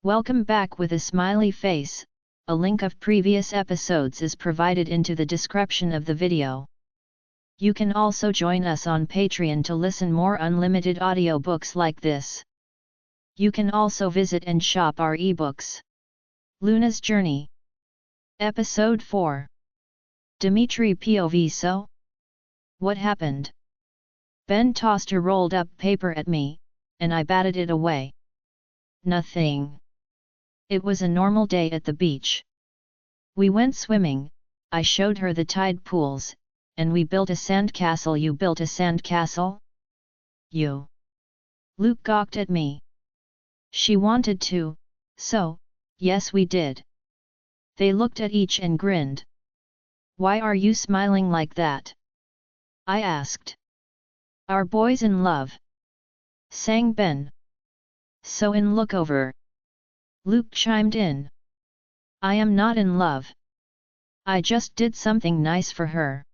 Welcome back with a smiley face. A link of previous episodes is provided into the description of the video. You can also join us on Patreon to listen more unlimited audiobooks like this. You can also visit and shop our ebooks. Luna's Journey. Episode 4. Dimitri POV. So? What happened? Ben tossed a rolled up paper at me, and I batted it away. Nothing. It was a normal day at the beach. We went swimming, I showed her the tide pools, and we built a sandcastle. You built a sandcastle? You. Luke gawked at me. She wanted to, so, yes we did. They looked at each and grinned. Why are you smiling like that? I asked. Our boys in love. Sang Ben. So in look over. Luke chimed in. I am not in love. I just did something nice for her.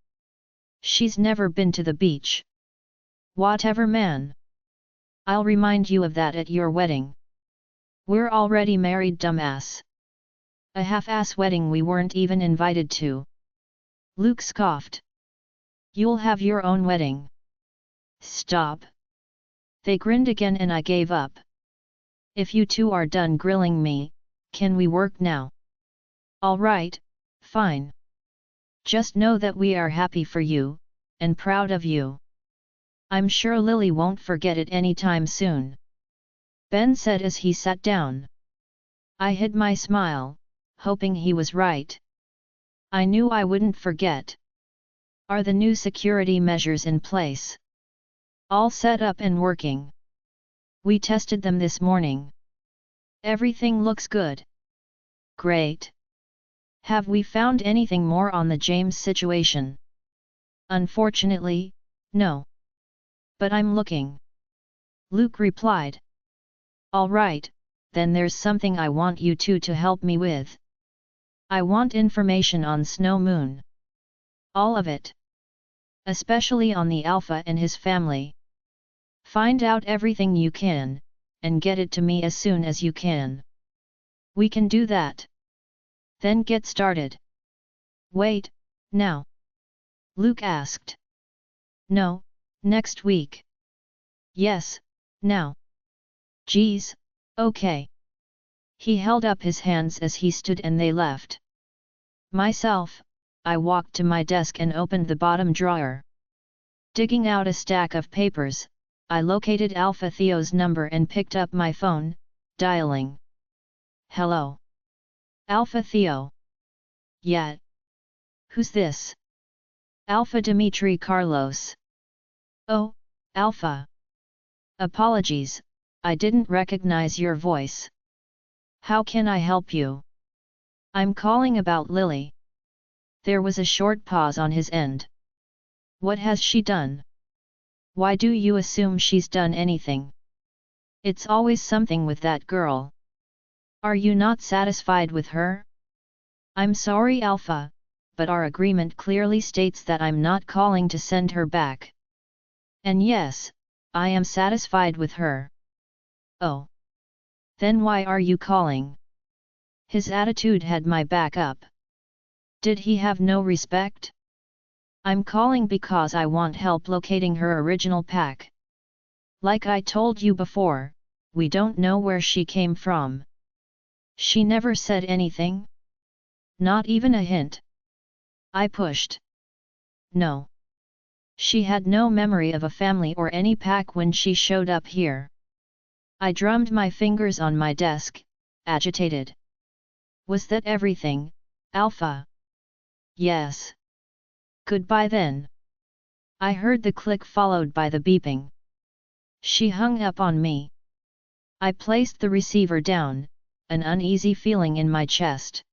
She's never been to the beach. Whatever, man. I'll remind you of that at your wedding. We're already married, dumbass. A half-ass wedding we weren't even invited to. Luke scoffed. You'll have your own wedding. Stop. They grinned again and I gave up. If you two are done grilling me, can we work now? All right, fine. Just know that we are happy for you, and proud of you. I'm sure Lily won't forget it anytime soon. Ben said as he sat down. I hid my smile, hoping he was right. I knew I wouldn't forget. Are the new security measures in place? All set up and working. We tested them this morning. Everything looks good. Great. Have we found anything more on the James situation? Unfortunately, no. But I'm looking. Luke replied. All right, then there's something I want you two to help me with. I want information on Snow Moon. All of it. Especially on the Alpha and his family. Find out everything you can, and get it to me as soon as you can. We can do that. Then get started. Wait, now? Luke asked. No, next week. Yes, now. Geez, okay. He held up his hands as he stood and they left. Myself, I walked to my desk and opened the bottom drawer. Digging out a stack of papers, I located Alpha Theo's number and picked up my phone, dialing. Hello? Alpha Theo? Yeah. Who's this? Alpha Dimitri Carlos. Oh, Alpha. Apologies, I didn't recognize your voice. How can I help you? I'm calling about Lily. There was a short pause on his end. What has she done? Why do you assume she's done anything? It's always something with that girl. Are you not satisfied with her? I'm sorry, Alpha, but our agreement clearly states that I'm not calling to send her back. And yes, I am satisfied with her. Oh. Then why are you calling? His attitude had my back up. Did he have no respect? I'm calling because I want help locating her original pack. Like I told you before, we don't know where she came from. She never said anything? Not even a hint. I pushed. No. She had no memory of a family or any pack when she showed up here. I drummed my fingers on my desk, agitated. Was that everything, Alpha? Yes. Goodbye then. I heard the click followed by the beeping. She hung up on me. I placed the receiver down, an uneasy feeling in my chest.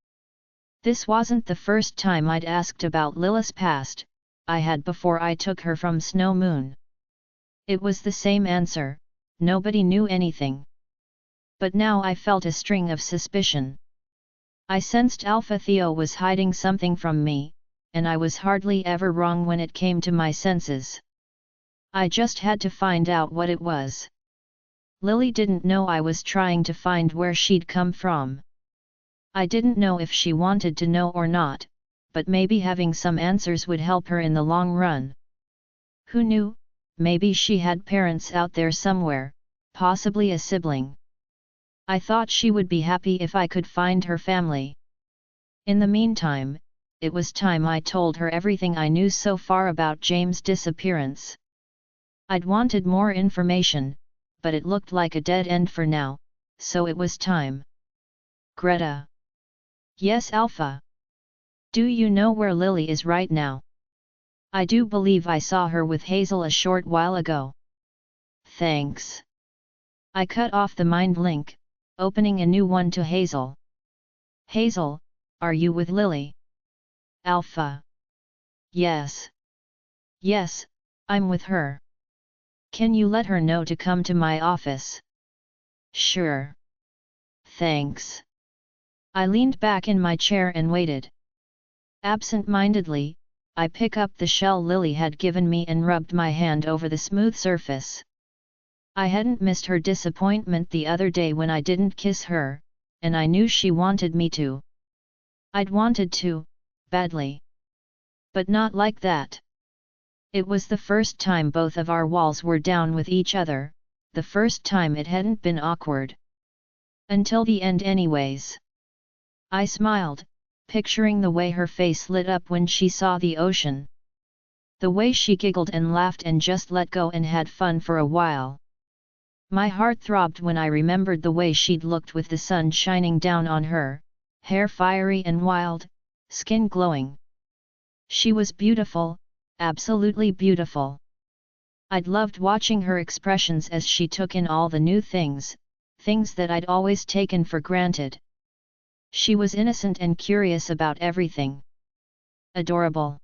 This wasn't the first time I'd asked about Lily's past, I had before I took her from Snow Moon. It was the same answer, nobody knew anything. But now I felt a string of suspicion. I sensed Alpha Theo was hiding something from me, and I was hardly ever wrong when it came to my senses. I just had to find out what it was. Lily didn't know I was trying to find where she'd come from. I didn't know if she wanted to know or not, but maybe having some answers would help her in the long run. Who knew, maybe she had parents out there somewhere, possibly a sibling. I thought she would be happy if I could find her family. In the meantime, it was time I told her everything I knew so far about James' disappearance. I'd wanted more information, but it looked like a dead end for now, so it was time. Greta. Yes, Alpha. Do you know where Lily is right now? I do believe I saw her with Hazel a short while ago. Thanks. I cut off the mind link, opening a new one to Hazel. Hazel, are you with Lily? Alpha. Yes. Yes, I'm with her. Can you let her know to come to my office? Sure. Thanks. I leaned back in my chair and waited. Absent-mindedly, I picked up the shell Lily had given me and rubbed my hand over the smooth surface. I hadn't missed her disappointment the other day when I didn't kiss her, and I knew she wanted me to. I'd wanted to, badly. But not like that. It was the first time both of our walls were down with each other, the first time it hadn't been awkward. Until the end anyways. I smiled, picturing the way her face lit up when she saw the ocean. The way she giggled and laughed and just let go and had fun for a while. My heart throbbed when I remembered the way she'd looked with the sun shining down on her, hair fiery and wild, skin glowing. She was beautiful, absolutely beautiful. I'd loved watching her expressions as she took in all the new things that I'd always taken for granted. She was innocent and curious about everything. Adorable.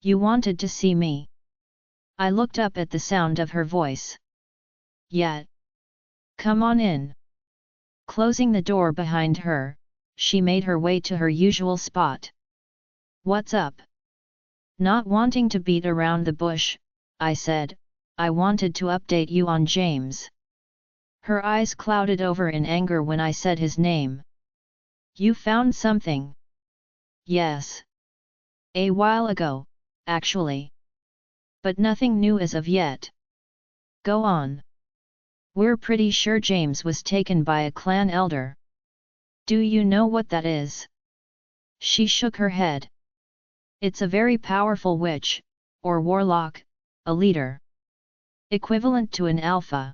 You wanted to see me? I looked up at the sound of her voice. Yeah. Come on in. Closing the door behind her, she made her way to her usual spot. What's up? Not wanting to beat around the bush, I said, I wanted to update you on James. Her eyes clouded over in anger when I said his name. You found something? Yes. A while ago, actually. But nothing new as of yet. Go on. We're pretty sure James was taken by a clan elder. Do you know what that is? She shook her head. It's a very powerful witch, or warlock, a leader. Equivalent to an alpha.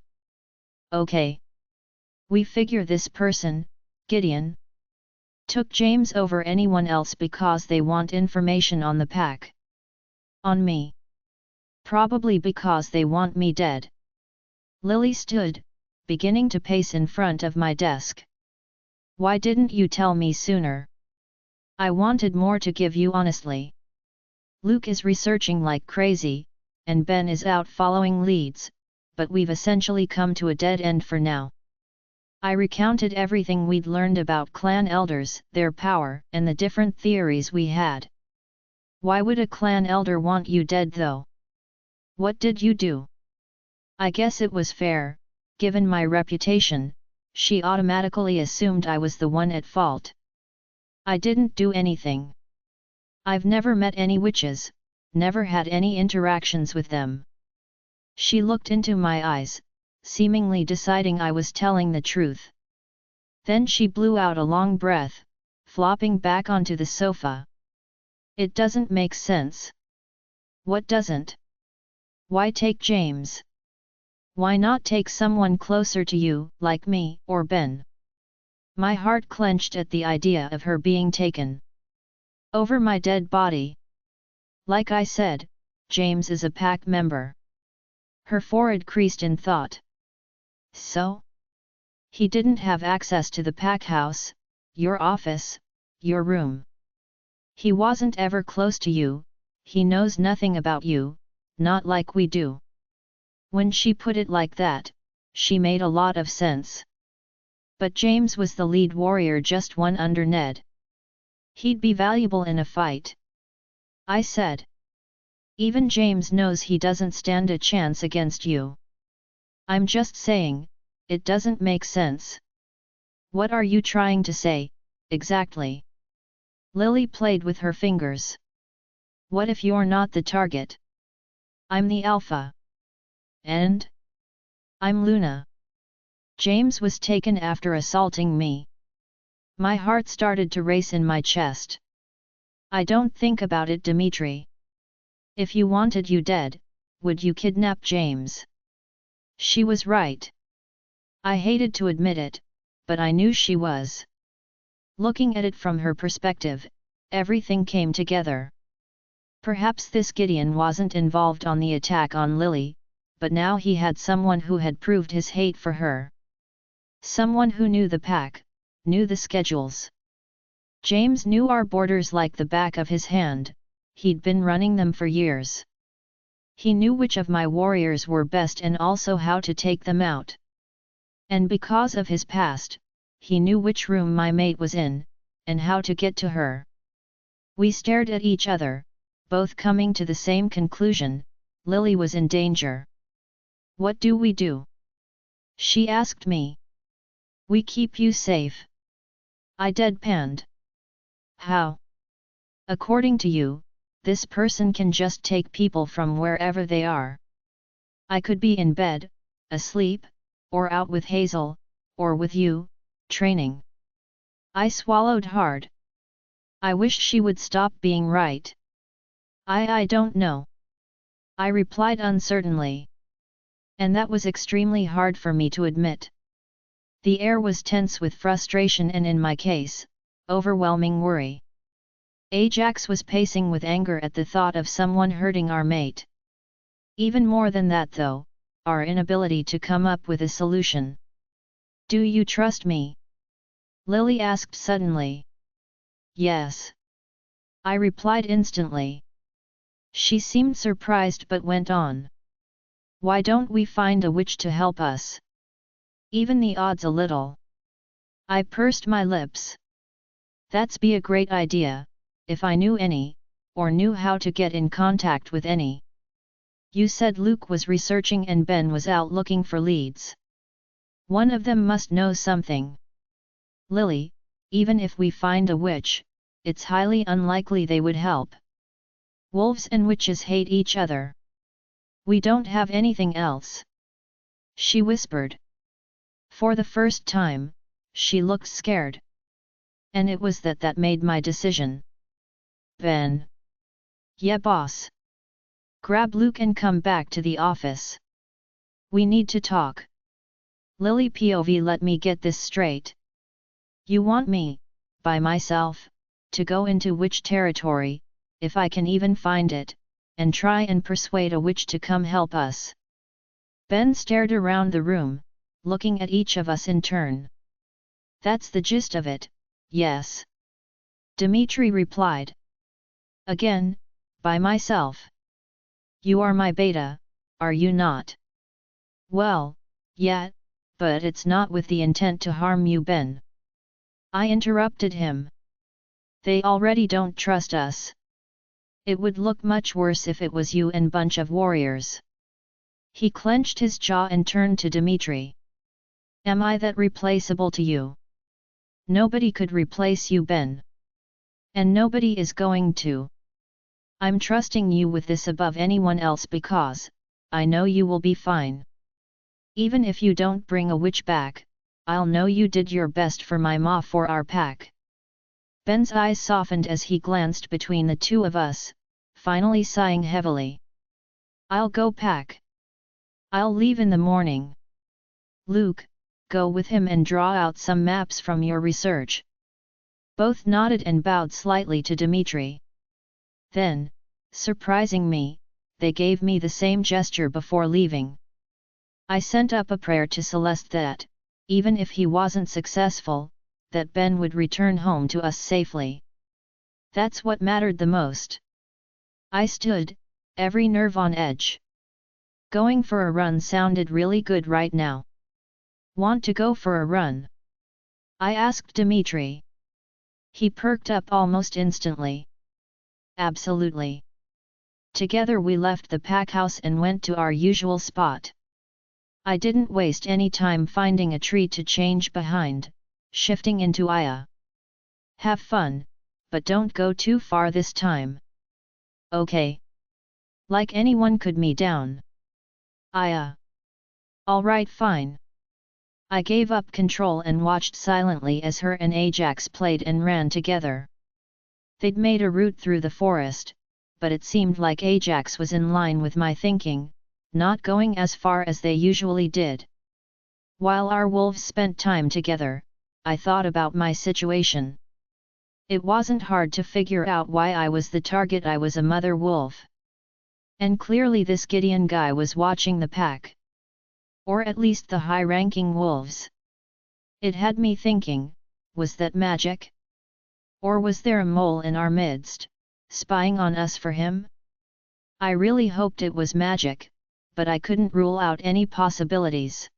Okay. We figure this person, Gideon, took James over anyone else because they want information on the pack. On me. Probably because they want me dead. Lily stood, beginning to pace in front of my desk. Why didn't you tell me sooner? I wanted more to give you honestly. Luke is researching like crazy, and Ben is out following leads, but we've essentially come to a dead end for now. I recounted everything we'd learned about clan elders, their power, and the different theories we had. Why would a clan elder want you dead though? What did you do? I guess it was fair, given my reputation, she automatically assumed I was the one at fault. I didn't do anything. I've never met any witches, never had any interactions with them. She looked into my eyes, seemingly deciding I was telling the truth. Then she blew out a long breath, flopping back onto the sofa. It doesn't make sense. What doesn't? Why take James? Why not take someone closer to you, like me, or Ben? My heart clenched at the idea of her being taken. Over my dead body. Like I said, James is a pack member. Her forehead creased in thought. So? He didn't have access to the pack house, your office, your room. He wasn't ever close to you, he knows nothing about you, not like we do. When she put it like that, she made a lot of sense. But James was the lead warrior, just one under Ned. He'd be valuable in a fight. I said. Even James knows he doesn't stand a chance against you. I'm just saying, it doesn't make sense. What are you trying to say, exactly? Lily played with her fingers. What if you're not the target? I'm the alpha. And? I'm Luna. James was taken after assaulting me. My heart started to race in my chest. I don't think about it, Dimitri. If you wanted you dead, would you kidnap James? She was right. I hated to admit it, but I knew she was. Looking at it from her perspective, everything came together. Perhaps this Gideon wasn't involved on the attack on Lily, but now he had someone who had proved his hate for her. Someone who knew the pack, knew the schedules. James knew our borders like the back of his hand, he'd been running them for years. He knew which of my warriors were best and also how to take them out. And because of his past, he knew which room my mate was in, and how to get to her. We stared at each other, both coming to the same conclusion: Lily was in danger. What do we do? She asked me. We keep you safe. I deadpanned. How? According to you, this person can just take people from wherever they are. I could be in bed, asleep, or out with Hazel, or with you, training. I swallowed hard. I wish she would stop being right. I don't know. I replied uncertainly. And that was extremely hard for me to admit. The air was tense with frustration and, in my case, overwhelming worry. Ajax was pacing with anger at the thought of someone hurting our mate. Even more than that though, our inability to come up with a solution. Do you trust me? Lily asked suddenly. Yes. I replied instantly. She seemed surprised but went on. Why don't we find a witch to help us? Even the odds a little. I pursed my lips. That'd be a great idea, if I knew any, or knew how to get in contact with any. You said Luke was researching and Ben was out looking for leads. One of them must know something. Lily, even if we find a witch, it's highly unlikely they would help. Wolves and witches hate each other. We don't have anything else. She whispered. For the first time, she looked scared. And it was that made my decision. Ben. Yeah, boss. Grab Luke and come back to the office. We need to talk. Lily POV, let me get this straight. You want me, by myself, to go into witch territory, if I can even find it, and try and persuade a witch to come help us? Ben stared around the room, looking at each of us in turn. That's the gist of it, yes. Dimitri replied. Again, by myself. You are my beta, are you not? Well, yeah, but it's not with the intent to harm you, Ben. I interrupted him. They already don't trust us. It would look much worse if it was you and bunch of warriors. He clenched his jaw and turned to Dimitri. Am I that replaceable to you? Nobody could replace you, Ben. And nobody is going to. I'm trusting you with this above anyone else because, I know you will be fine. Even if you don't bring a witch back, I'll know you did your best for my ma, for our pack. Ben's eyes softened as he glanced between the two of us, finally sighing heavily. I'll go pack. I'll leave in the morning. Luke, go with him and draw out some maps from your research. Both nodded and bowed slightly to Dimitri. Then, surprising me, they gave me the same gesture before leaving. I sent up a prayer to Celeste that, even if he wasn't successful, that Ben would return home to us safely. That's what mattered the most. I stood, every nerve on edge. Going for a run sounded really good right now. Want to go for a run? I asked Dimitri. He perked up almost instantly. Absolutely. Together we left the pack house and went to our usual spot. I didn't waste any time finding a tree to change behind, shifting into Aya. Have fun, but don't go too far this time. Okay. Like anyone could me down. Aya. Alright, fine. I gave up control and watched silently as her and Ajax played and ran together. They'd made a route through the forest, but it seemed like Ajax was in line with my thinking, not going as far as they usually did. While our wolves spent time together, I thought about my situation. It wasn't hard to figure out why I was the target. I was a mother wolf. And clearly this Gideon guy was watching the pack. Or at least the high-ranking wolves. It had me thinking, was that magic? Or was there a mole in our midst, spying on us for him? I really hoped it was magic, but I couldn't rule out any possibilities.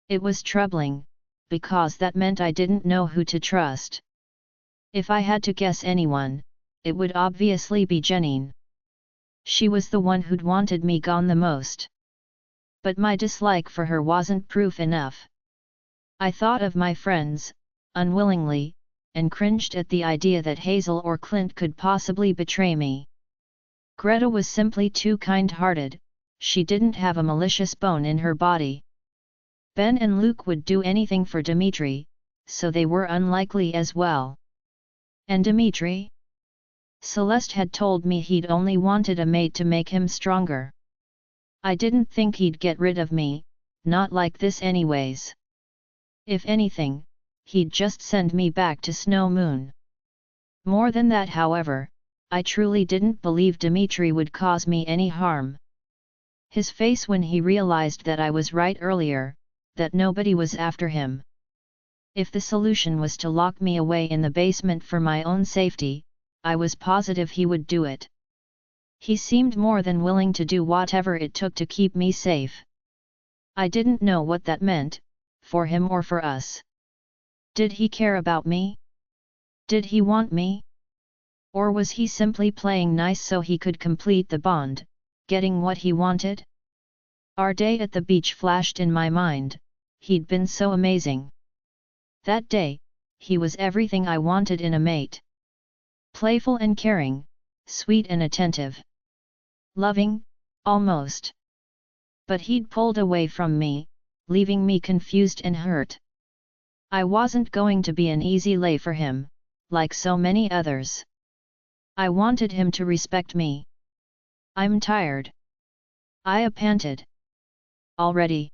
It was troubling, because that meant I didn't know who to trust. If I had to guess anyone, it would obviously be Jenine. She was the one who'd wanted me gone the most. But my dislike for her wasn't proof enough. I thought of my friends, unwillingly, and cringed at the idea that Hazel or Clint could possibly betray me. Greta was simply too kind-hearted, she didn't have a malicious bone in her body. Ben and Luke would do anything for Dimitri, so they were unlikely as well. And Dimitri? Celeste had told me he'd only wanted a mate to make him stronger. I didn't think he'd get rid of me, not like this anyways. If anything, he'd just send me back to Snow Moon. More than that, however, I truly didn't believe Dimitri would cause me any harm. His face when he realized that I was right earlier, that nobody was after him. If the solution was to lock me away in the basement for my own safety, I was positive he would do it. He seemed more than willing to do whatever it took to keep me safe. I didn't know what that meant, for him or for us. Did he care about me? Did he want me? Or was he simply playing nice so he could complete the bond, getting what he wanted? Our day at the beach flashed in my mind, he'd been so amazing. That day, he was everything I wanted in a mate. Playful and caring, sweet and attentive. Loving, almost. But he'd pulled away from me, leaving me confused and hurt. I wasn't going to be an easy lay for him, like so many others. I wanted him to respect me. I'm tired. Aya panted. Already?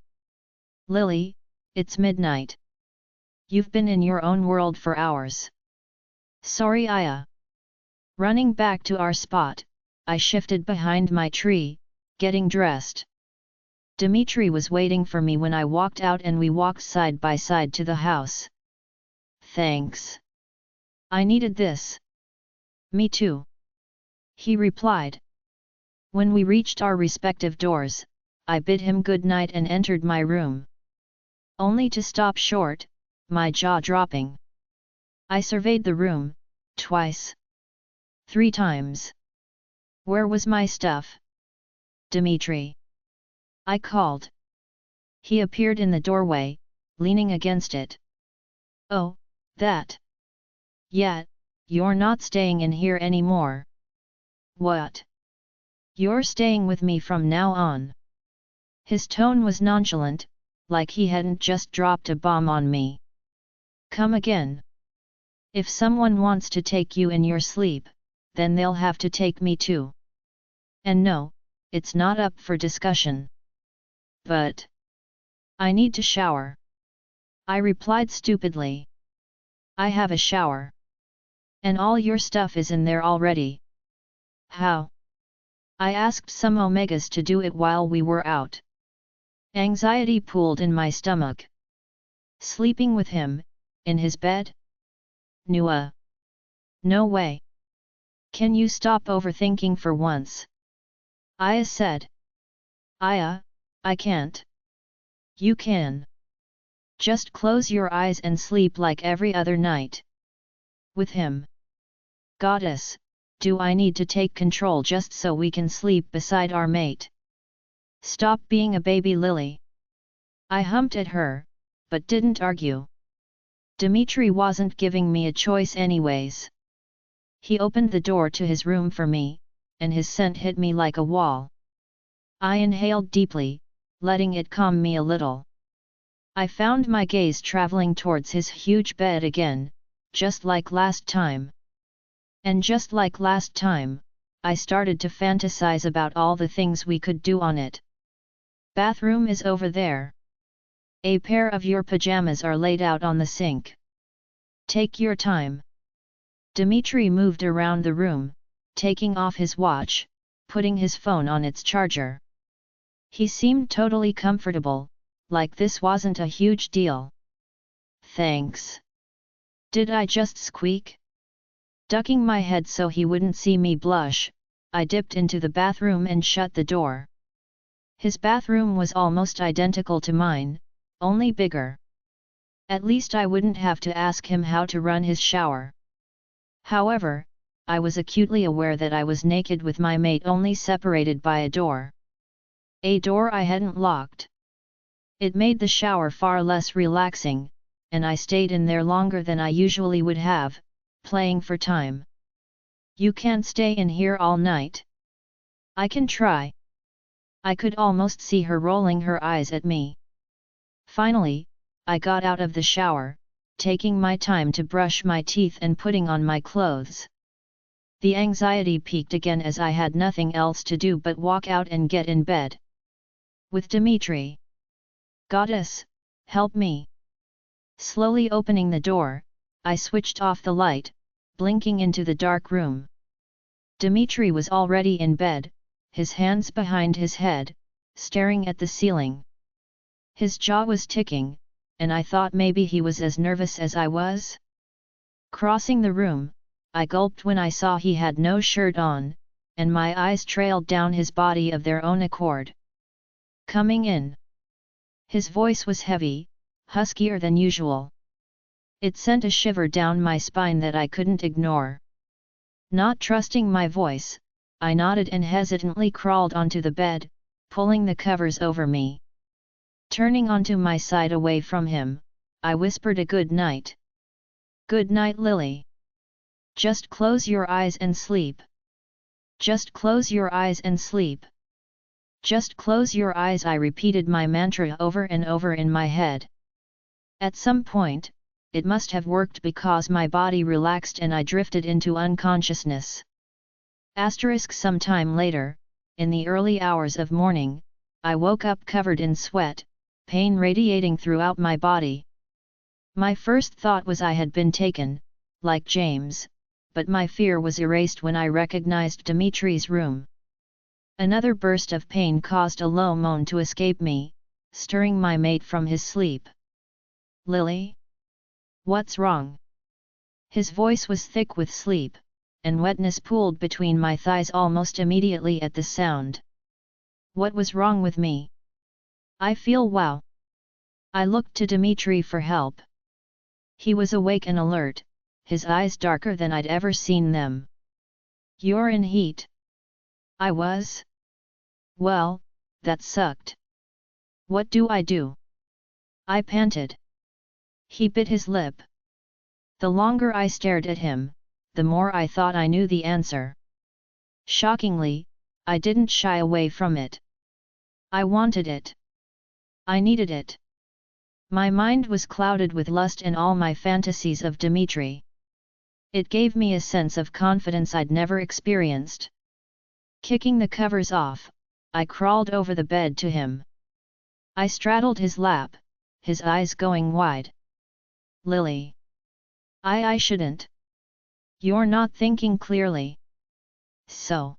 Lily, it's midnight. You've been in your own world for hours. Sorry, Aya. Running back to our spot, I shifted behind my tree, getting dressed. Dimitri was waiting for me when I walked out and we walked side by side to the house. Thanks. I needed this. Me too. He replied. When we reached our respective doors, I bid him good night and entered my room. Only to stop short, my jaw dropping. I surveyed the room, twice. 3 times. Where was my stuff? Dimitri. I called. He appeared in the doorway, leaning against it. Oh, that. Yeah, you're not staying in here anymore. What? You're staying with me from now on. His tone was nonchalant, like he hadn't just dropped a bomb on me. Come again. If someone wants to take you in your sleep, then they'll have to take me too. And no, it's not up for discussion. But I need to shower. I replied stupidly. I have a shower. And all your stuff is in there already. How? I asked some omegas to do it while we were out. Anxiety pooled in my stomach. Sleeping with him, in his bed? Nua. No way. Can you stop overthinking for once? Aya said. Aya, I can't. You can. Just close your eyes and sleep like every other night. With him. Goddess, do I need to take control just so we can sleep beside our mate? Stop being a baby, Lily. I humped at her, but didn't argue. Dimitri wasn't giving me a choice anyways. He opened the door to his room for me, and his scent hit me like a wall. I inhaled deeply, letting it calm me a little. I found my gaze traveling towards his huge bed again, just like last time. And just like last time, I started to fantasize about all the things we could do on it. Bathroom is over there. A pair of your pajamas are laid out on the sink. Take your time. Dimitri moved around the room, taking off his watch, putting his phone on its charger. He seemed totally comfortable, like this wasn't a huge deal. Thanks. Did I just squeak? Ducking my head so he wouldn't see me blush, I dipped into the bathroom and shut the door. His bathroom was almost identical to mine, only bigger. At least I wouldn't have to ask him how to run his shower. However, I was acutely aware that I was naked with my mate only separated by a door. A door I hadn't locked. It made the shower far less relaxing, and I stayed in there longer than I usually would have, playing for time. You can't stay in here all night. I can try. I could almost see her rolling her eyes at me. Finally, I got out of the shower, taking my time to brush my teeth and putting on my clothes. The anxiety peaked again as I had nothing else to do but walk out and get in bed with Dimitri. Goddess, help me. Slowly opening the door, I switched off the light, blinking into the dark room. Dimitri was already in bed, his hands behind his head, staring at the ceiling. His jaw was ticking, and I thought maybe he was as nervous as I was. Crossing the room, I gulped when I saw he had no shirt on, and my eyes trailed down his body of their own accord. Coming in. His voice was heavy, huskier than usual. It sent a shiver down my spine that I couldn't ignore. Not trusting my voice, I nodded and hesitantly crawled onto the bed, pulling the covers over me. Turning onto my side away from him, I whispered a good night. Good night, Lily. Just close your eyes and sleep. Just close your eyes and sleep. Just close your eyes, I repeated my mantra over and over in my head. At some point, it must have worked because my body relaxed and I drifted into unconsciousness. Sometime later, in the early hours of morning, I woke up covered in sweat, pain radiating throughout my body. My first thought was I had been taken, like James, but my fear was erased when I recognized Dimitri's room. Another burst of pain caused a low moan to escape me, stirring my mate from his sleep. Lily? What's wrong? His voice was thick with sleep, and wetness pooled between my thighs almost immediately at the sound. What was wrong with me? I feel wow. I looked to Dimitri for help. He was awake and alert, his eyes darker than I'd ever seen them. You're in heat. I was? Well, that sucked. What do I do? I panted. He bit his lip. The longer I stared at him, the more I thought I knew the answer. Shockingly, I didn't shy away from it. I wanted it. I needed it. My mind was clouded with lust and all my fantasies of Dimitri. It gave me a sense of confidence I'd never experienced. Kicking the covers off, I crawled over the bed to him. I straddled his lap, his eyes going wide. Lily. I shouldn't. You're not thinking clearly. So.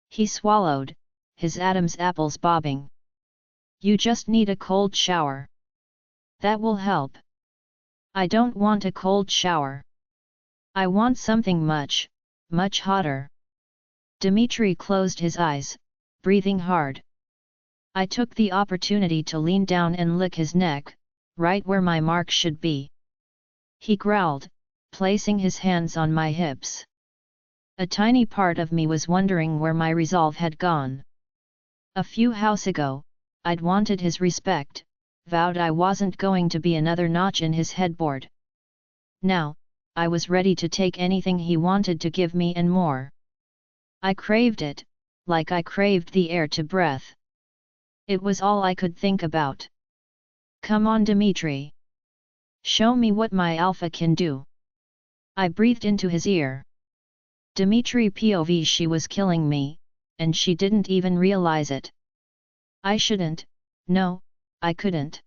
He swallowed, his Adam's apples bobbing. You just need a cold shower. That will help. I don't want a cold shower. I want something much, much hotter. Dimitri closed his eyes, breathing hard. I took the opportunity to lean down and lick his neck, right where my mark should be. He growled, placing his hands on my hips. A tiny part of me was wondering where my resolve had gone. A few hours ago, I'd wanted his respect, vowed I wasn't going to be another notch in his headboard. Now, I was ready to take anything he wanted to give me and more. I craved it, like I craved the air to breathe. It was all I could think about. Come on, Dimitri. Show me what my alpha can do. I breathed into his ear. Dimitri POV, she was killing me, and she didn't even realize it. I shouldn't, no, I couldn't.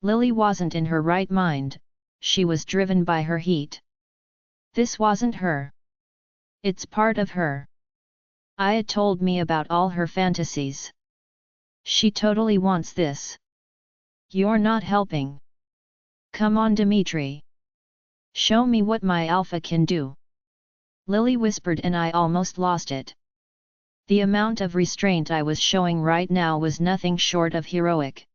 Lily wasn't in her right mind, she was driven by her heat. This wasn't her. It's part of her. Aya told me about all her fantasies. She totally wants this. You're not helping. Come on, Dimitri. Show me what my alpha can do. Lily whispered, and I almost lost it. The amount of restraint I was showing right now was nothing short of heroic.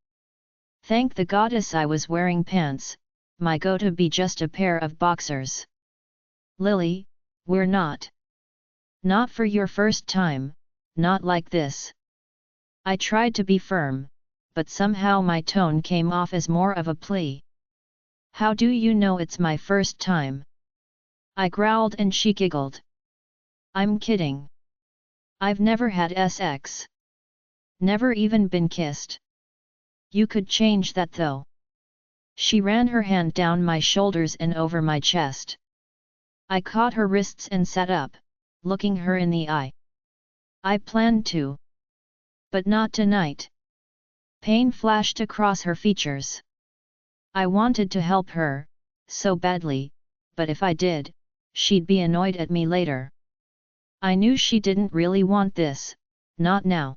Thank the goddess I was wearing pants, my go-to be just a pair of boxers. Lily, we're not. Not for your first time, not like this. I tried to be firm, but somehow my tone came off as more of a plea. How do you know it's my first time? I growled and she giggled. I'm kidding. I've never had sex. Never even been kissed. You could change that though. She ran her hand down my shoulders and over my chest. I caught her wrists and sat up, looking her in the eye. I planned to. But not tonight. Pain flashed across her features. I wanted to help her, so badly, but if I did, she'd be annoyed at me later. I knew she didn't really want this, not now.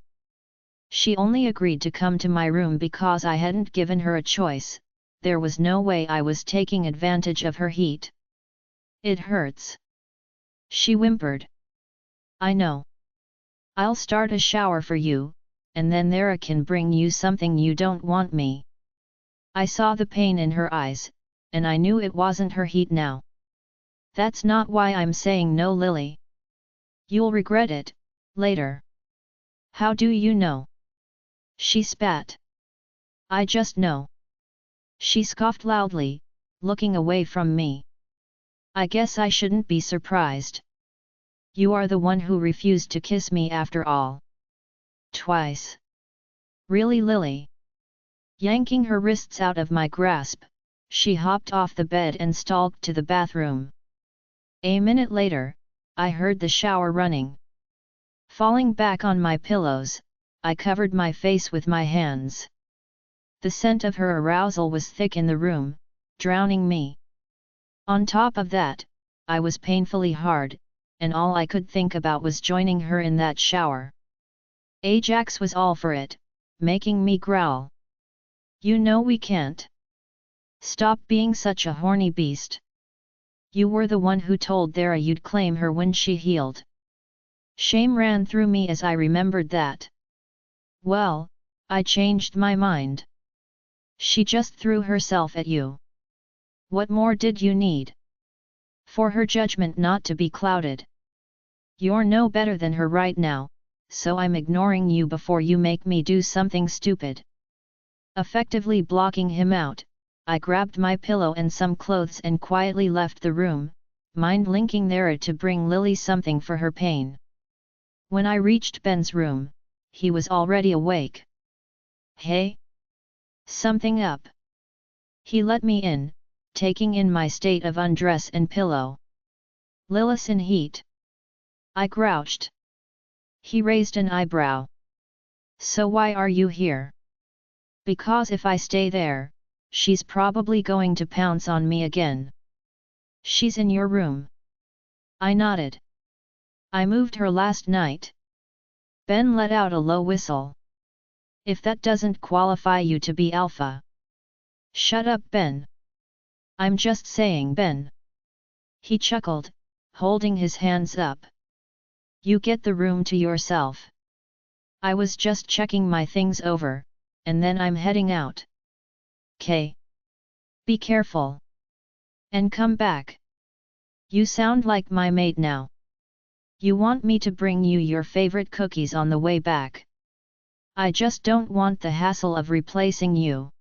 She only agreed to come to my room because I hadn't given her a choice, there was no way I was taking advantage of her heat. It hurts. She whimpered. I know. I'll start a shower for you, and then Thera can bring you something you don't want me. I saw the pain in her eyes, and I knew it wasn't her heat now. That's not why I'm saying no, Lily. You'll regret it, later. How do you know? She spat. I just know. She scoffed loudly, looking away from me. I guess I shouldn't be surprised. You are the one who refused to kiss me after all. Twice. Really, Lily? Yanking her wrists out of my grasp, she hopped off the bed and stalked to the bathroom. A minute later, I heard the shower running. Falling back on my pillows, I covered my face with my hands. The scent of her arousal was thick in the room, drowning me. On top of that, I was painfully hard, and all I could think about was joining her in that shower. Ajax was all for it, making me growl. You know we can't. Stop being such a horny beast. You were the one who told Thera you'd claim her when she healed. Shame ran through me as I remembered that. Well, I changed my mind. She just threw herself at you. What more did you need? For her judgment not to be clouded. You're no better than her right now, so I'm ignoring you before you make me do something stupid. Effectively blocking him out, I grabbed my pillow and some clothes and quietly left the room, mind linking Thera to bring Lily something for her pain. When I reached Ben's room, he was already awake. Hey? Something up? He let me in, taking in my state of undress and pillow. Lilith's in heat. I grouched. He raised an eyebrow. So why are you here? Because if I stay there, she's probably going to pounce on me again. She's in your room. I nodded. I moved her last night. Ben let out a low whistle. If that doesn't qualify you to be alpha. Shut up, Ben. I'm just saying, Ben. He chuckled, holding his hands up. You get the room to yourself. I was just checking my things over, and then I'm heading out. K. Be careful. And come back. You sound like my mate now. You want me to bring you your favorite cookies on the way back. I just don't want the hassle of replacing you.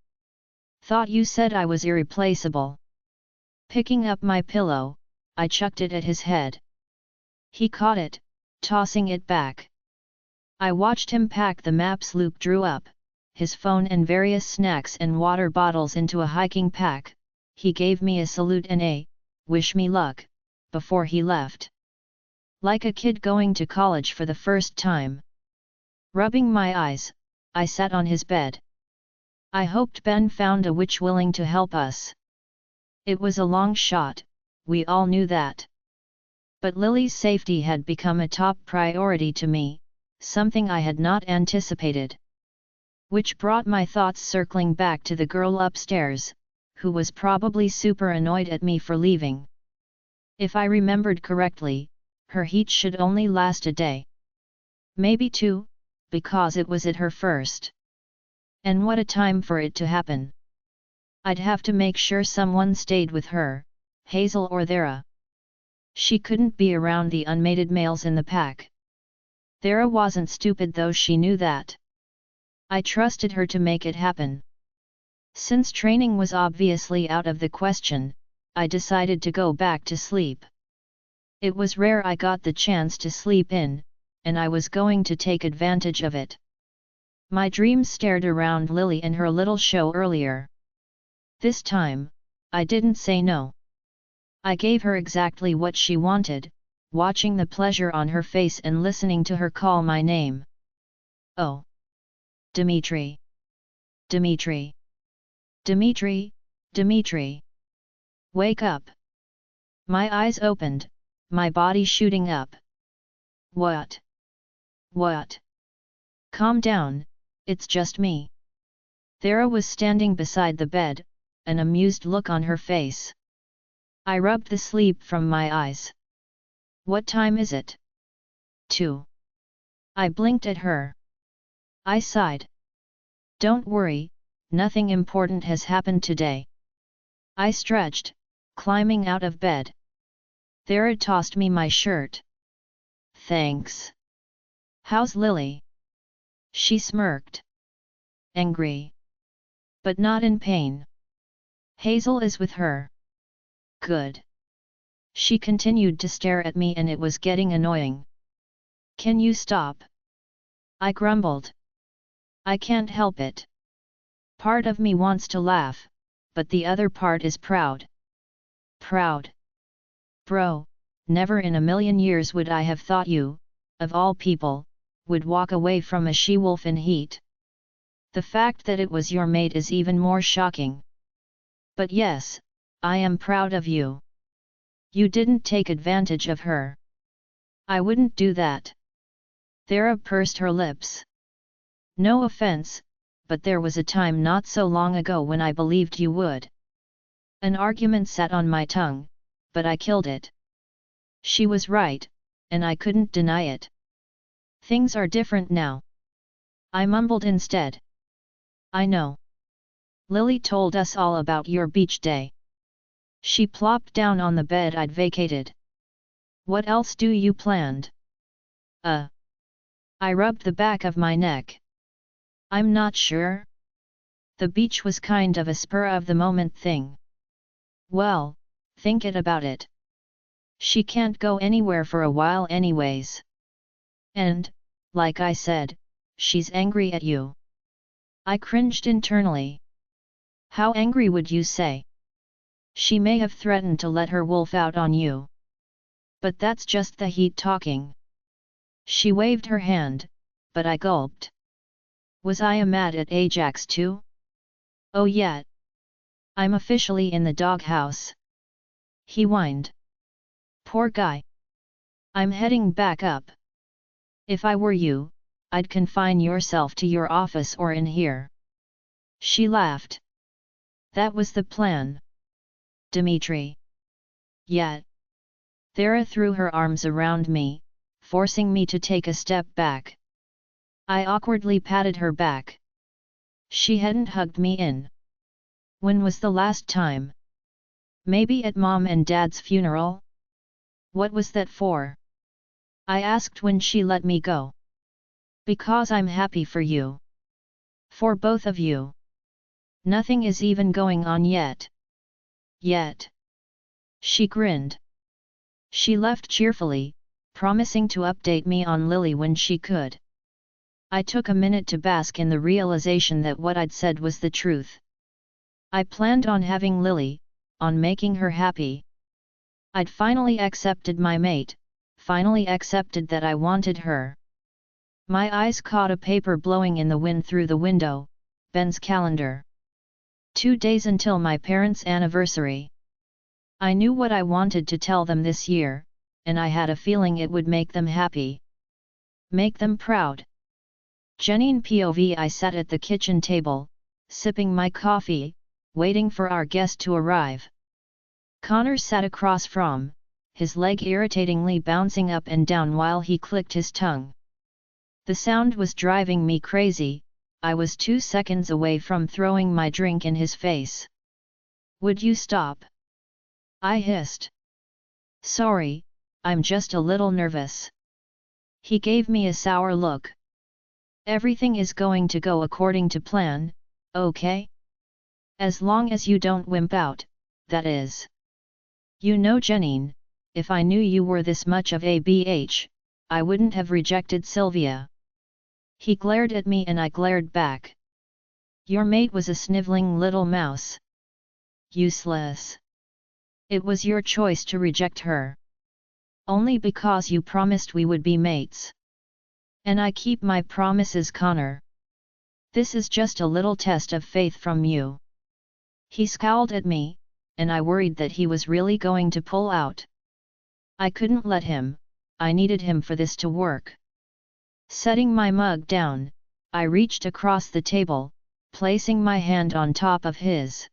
Thought you said I was irreplaceable. Picking up my pillow, I chucked it at his head. He caught it, tossing it back. I watched him pack the maps Luke drew up, his phone and various snacks and water bottles into a hiking pack. He gave me a salute and a, "Wish me luck," before he left. Like a kid going to college for the first time. Rubbing my eyes, I sat on his bed. I hoped Ben found a witch willing to help us. It was a long shot, we all knew that. But Lily's safety had become a top priority to me, something I had not anticipated. Which brought my thoughts circling back to the girl upstairs, who was probably super annoyed at me for leaving. If I remembered correctly, her heat should only last a day. Maybe two, because it was at her first. And what a time for it to happen. I'd have to make sure someone stayed with her, Hazel or Thera. She couldn't be around the unmated males in the pack. Thera wasn't stupid though, she knew that. I trusted her to make it happen. Since training was obviously out of the question, I decided to go back to sleep. It was rare I got the chance to sleep in, and I was going to take advantage of it. My dreams stared around Lily and her little show earlier. This time, I didn't say no. I gave her exactly what she wanted, watching the pleasure on her face and listening to her call my name. Oh! Dimitri! Dimitri! Dimitri! Dimitri! Wake up! My eyes opened, my body shooting up. What? What? Calm down, it's just me. Thera was standing beside the bed, an amused look on her face. I rubbed the sleep from my eyes. What time is it? 2. I blinked at her. I sighed. Don't worry, nothing important has happened today. I stretched, climbing out of bed. Thera tossed me my shirt. Thanks. How's Lily? She smirked. Angry. But not in pain. Hazel is with her. Good. She continued to stare at me and it was getting annoying. Can you stop? I grumbled. I can't help it. Part of me wants to laugh, but the other part is proud. Proud? Bro, never in a million years would I have thought you, of all people, would walk away from a she-wolf in heat. The fact that it was your mate is even more shocking. But yes, I am proud of you. You didn't take advantage of her. I wouldn't do that. Thera pursed her lips. No offense, but there was a time not so long ago when I believed you would. An argument sat on my tongue, but I killed it. She was right, and I couldn't deny it. Things are different now. I mumbled instead. I know. Lily told us all about your beach day. She plopped down on the bed I'd vacated. What else do you planned? I rubbed the back of my neck. I'm not sure. The beach was kind of a spur-of-the-moment thing. Well, think about it. She can't go anywhere for a while anyways. And, like I said, she's angry at you. I cringed internally. How angry would you say? She may have threatened to let her wolf out on you. But that's just the heat talking. She waved her hand, but I gulped. Was I mad at Ajax too? Oh yeah. I'm officially in the doghouse. He whined. Poor guy. I'm heading back up. If I were you, I'd confine yourself to your office or in here. She laughed. That was the plan. Dimitri. Yeah. Thera threw her arms around me, forcing me to take a step back. I awkwardly patted her back. She hadn't hugged me in. When was the last time? Maybe at Mom and Dad's funeral? What was that for? I asked when she let me go. Because I'm happy for you. For both of you. Nothing is even going on yet. Yet. She grinned. She left cheerfully, promising to update me on Lily when she could. I took a minute to bask in the realization that what I'd said was the truth. I planned on having Lily, on making her happy. I'd finally accepted my mate, finally accepted that I wanted her. My eyes caught a paper blowing in the wind through the window, Ben's calendar. 2 days until my parents' anniversary. I knew what I wanted to tell them this year, and I had a feeling it would make them happy. Make them proud. Jenine POV. I sat at the kitchen table, sipping my coffee, waiting for our guest to arrive. Connor sat across from, his leg irritatingly bouncing up and down while he clicked his tongue. The sound was driving me crazy. I was 2 seconds away from throwing my drink in his face. Would you stop? I hissed. Sorry, I'm just a little nervous. He gave me a sour look. Everything is going to go according to plan, okay? As long as you don't wimp out, that is. You know, Jenine, if I knew you were this much of a BH, I wouldn't have rejected Silvia. He glared at me and I glared back. Your mate was a sniveling little mouse. Useless. It was your choice to reject her. Only because you promised we would be mates. And I keep my promises, Connor. This is just a little test of faith from you. He scowled at me, and I worried that he was really going to pull out. I couldn't let him, I needed him for this to work. Setting my mug down, I reached across the table, placing my hand on top of his.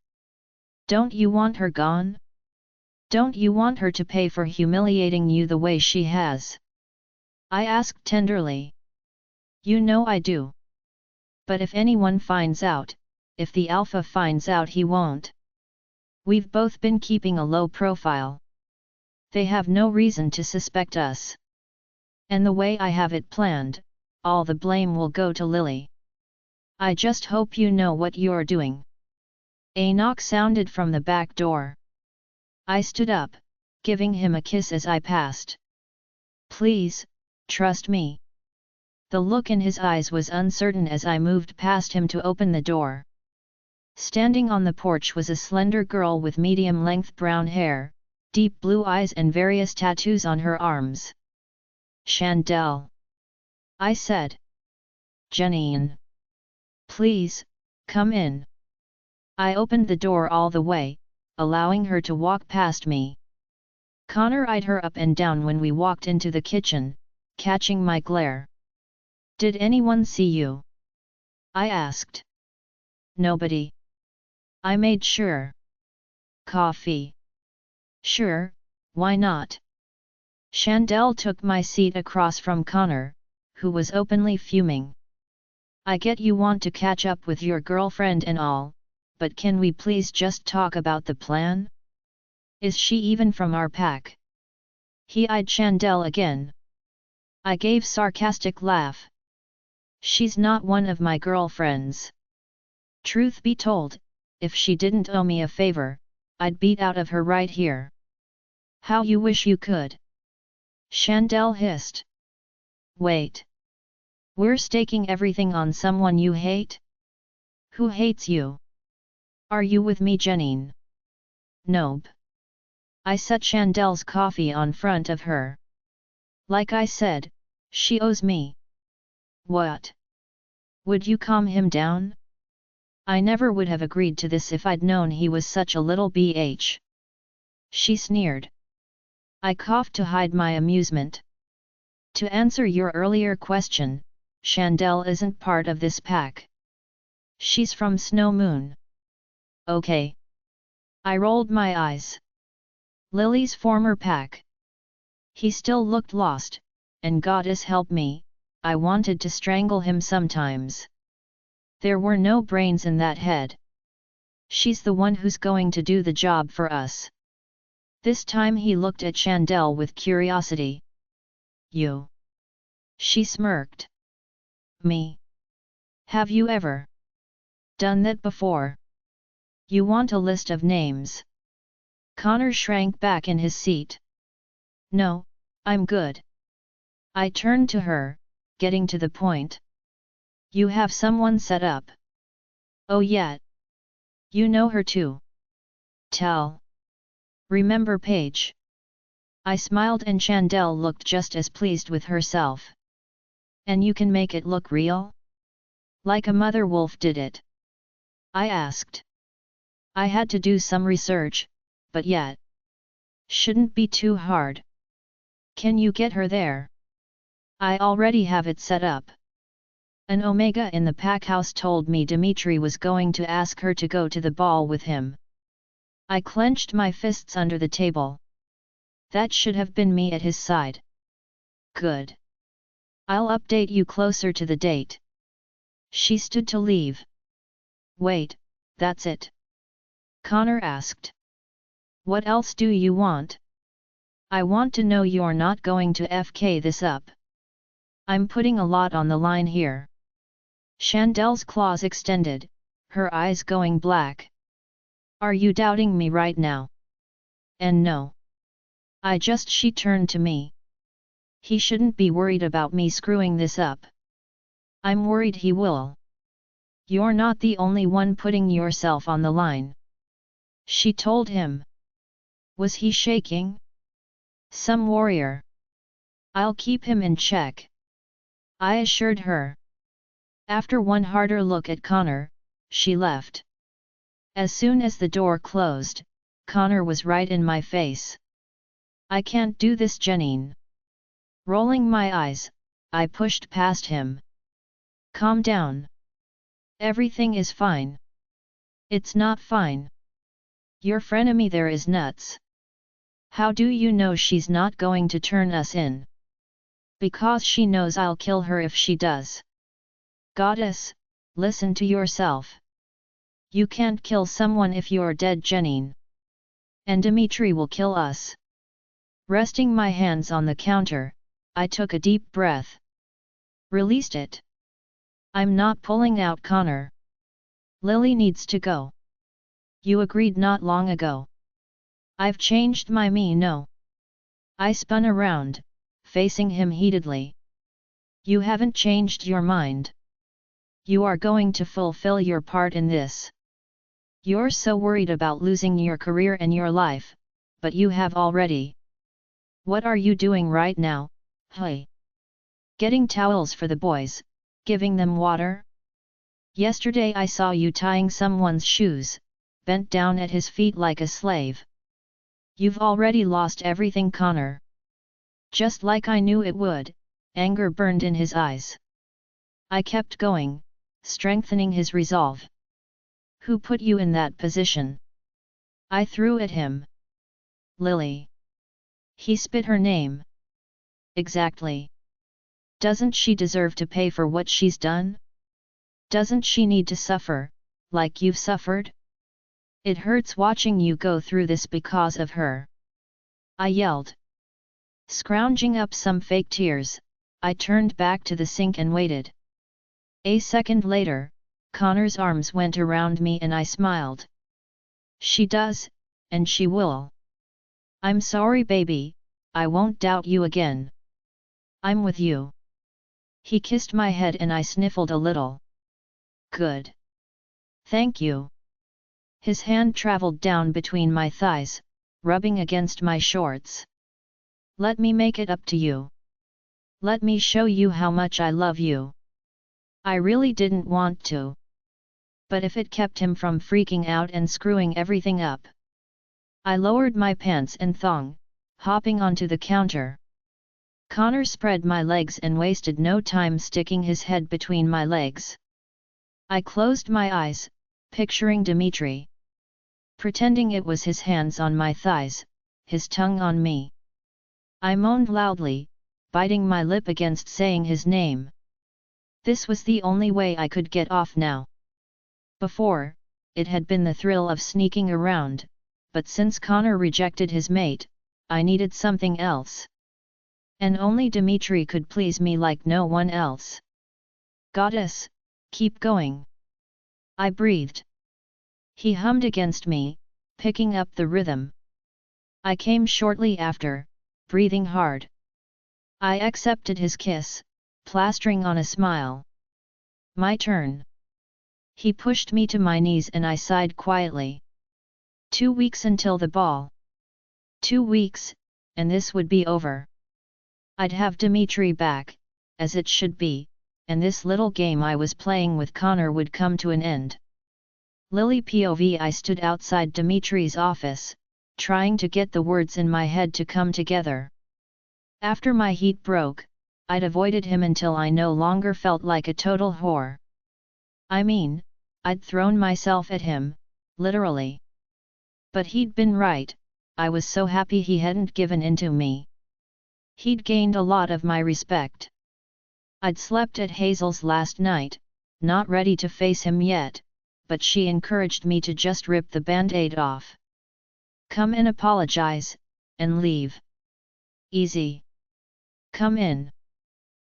Don't you want her gone? Don't you want her to pay for humiliating you the way she has? I asked tenderly. You know I do. But if anyone finds out, if the alpha finds out, he won't. We've both been keeping a low profile. They have no reason to suspect us. And the way I have it planned, all the blame will go to Lily. I just hope you know what you're doing. A knock sounded from the back door. I stood up, giving him a kiss as I passed. Please, trust me. The look in his eyes was uncertain as I moved past him to open the door. Standing on the porch was a slender girl with medium-length brown hair, deep blue eyes and various tattoos on her arms. Chandelle. I said. Jenine. Please, come in. I opened the door all the way, allowing her to walk past me. Connor eyed her up and down when we walked into the kitchen, catching my glare. Did anyone see you? I asked. Nobody. I made sure. Coffee. Sure, why not? Chandelle took my seat across from Connor, who was openly fuming. I get you want to catch up with your girlfriend and all, but can we please just talk about the plan? Is she even from our pack? He eyed Chandelle again. I gave sarcastic laugh. She's not one of my girlfriends. Truth be told, if she didn't owe me a favor, I'd beat out of her right here. How you wish you could. Chandelle hissed. Wait. We're staking everything on someone you hate? Who hates you? Are you with me, Jenine? Nope. I set Chandelle's coffee on front of her. Like I said, she owes me. What? Would you calm him down? I never would have agreed to this if I'd known he was such a little BH. She sneered. I coughed to hide my amusement. To answer your earlier question, Chandelle isn't part of this pack. She's from Snow Moon. Okay. I rolled my eyes. Lily's former pack. He still looked lost, and goddess help me, I wanted to strangle him sometimes. There were no brains in that head. She's the one who's going to do the job for us. This time he looked at Chandelle with curiosity. You. She smirked. Me. Have you ever done that before? You want a list of names? Connor shrank back in his seat. No, I'm good. I turned to her, getting to the point. You have someone set up. Oh yeah. You know her too. Tell. Remember Paige? I smiled and Chandel looked just as pleased with herself. And you can make it look real? Like a mother wolf did it? I asked. I had to do some research, but yet. Shouldn't be too hard. Can you get her there? I already have it set up. An Omega in the pack house told me Dimitri was going to ask her to go to the ball with him. I clenched my fists under the table. That should have been me at his side. Good. I'll update you closer to the date. She stood to leave. Wait, that's it? Connor asked. What else do you want? I want to know you're not going to FK this up. I'm putting a lot on the line here. Chandel's claws extended, her eyes going black. Are you doubting me right now? And no. She turned to me. He shouldn't be worried about me screwing this up. I'm worried he will. You're not the only one putting yourself on the line. She told him. Was he shaking? Some warrior. I'll keep him in check. I assured her. After one harder look at Connor, she left. As soon as the door closed, Connor was right in my face. I can't do this, Jenine. Rolling my eyes, I pushed past him. Calm down. Everything is fine. It's not fine. Your frenemy there is nuts. How do you know she's not going to turn us in? Because she knows I'll kill her if she does. Goddess, listen to yourself. You can't kill someone if you're dead, Jenine. And Dimitri will kill us. Resting my hands on the counter, I took a deep breath. Released it. I'm not pulling out, Connor. Lily needs to go. You agreed not long ago. I've changed my no. I spun around, facing him heatedly. You haven't changed your mind. You are going to fulfill your part in this. You're so worried about losing your career and your life, but you have already. What are you doing right now, hey? Getting towels for the boys, giving them water? Yesterday I saw you tying someone's shoes, bent down at his feet like a slave. You've already lost everything, Connor. Just like I knew it would, anger burned in his eyes. I kept going, strengthening his resolve. Who put you in that position? I threw at him. Lily. He spit her name. Exactly. Doesn't she deserve to pay for what she's done? Doesn't she need to suffer, like you've suffered? It hurts watching you go through this because of her. I yelled. Scrounging up some fake tears, I turned back to the sink and waited. A second later, Connor's arms went around me and I smiled. She does, and she will. I'm sorry, baby, I won't doubt you again. I'm with you. He kissed my head and I sniffled a little. Good. Thank you. His hand traveled down between my thighs, rubbing against my shorts. Let me make it up to you. Let me show you how much I love you. I really didn't want to. But if it kept him from freaking out and screwing everything up. I lowered my pants and thong, hopping onto the counter. Connor spread my legs and wasted no time sticking his head between my legs. I closed my eyes, picturing Dimitri. Pretending it was his hands on my thighs, his tongue on me. I moaned loudly, biting my lip against saying his name. This was the only way I could get off now. Before, it had been the thrill of sneaking around, but since Connor rejected his mate, I needed something else. And only Dimitri could please me like no one else. Goddess, keep going. I breathed. He hummed against me, picking up the rhythm. I came shortly after, breathing hard. I accepted his kiss, plastering on a smile. My turn. He pushed me to my knees and I sighed quietly. 2 weeks until the ball. 2 weeks, and this would be over. I'd have Dimitri back, as it should be, and this little game I was playing with Connor would come to an end. Lily POV. I stood outside Dimitri's office, trying to get the words in my head to come together. After my heat broke, I'd avoided him until I no longer felt like a total whore. I mean, I'd thrown myself at him, literally. But he'd been right, I was so happy he hadn't given in to me. He'd gained a lot of my respect. I'd slept at Hazel's last night, not ready to face him yet, but she encouraged me to just rip the band-aid off. Come and apologize, and leave. Easy. Come in.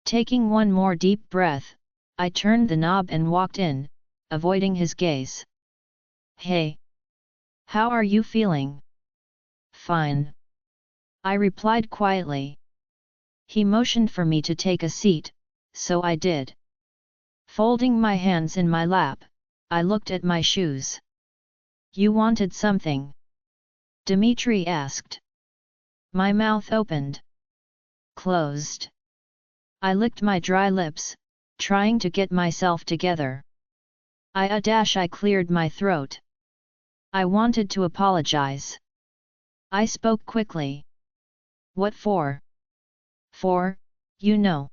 Taking one more deep breath, I turned the knob and walked in, avoiding his gaze. Hey. How are you feeling? Fine. I replied quietly. He motioned for me to take a seat, so I did. Folding my hands in my lap, I looked at my shoes. You wanted something? Dimitri asked. My mouth opened. Closed. I licked my dry lips, trying to get myself together. I cleared my throat. I wanted to apologize. I spoke quickly. What for? For, you know.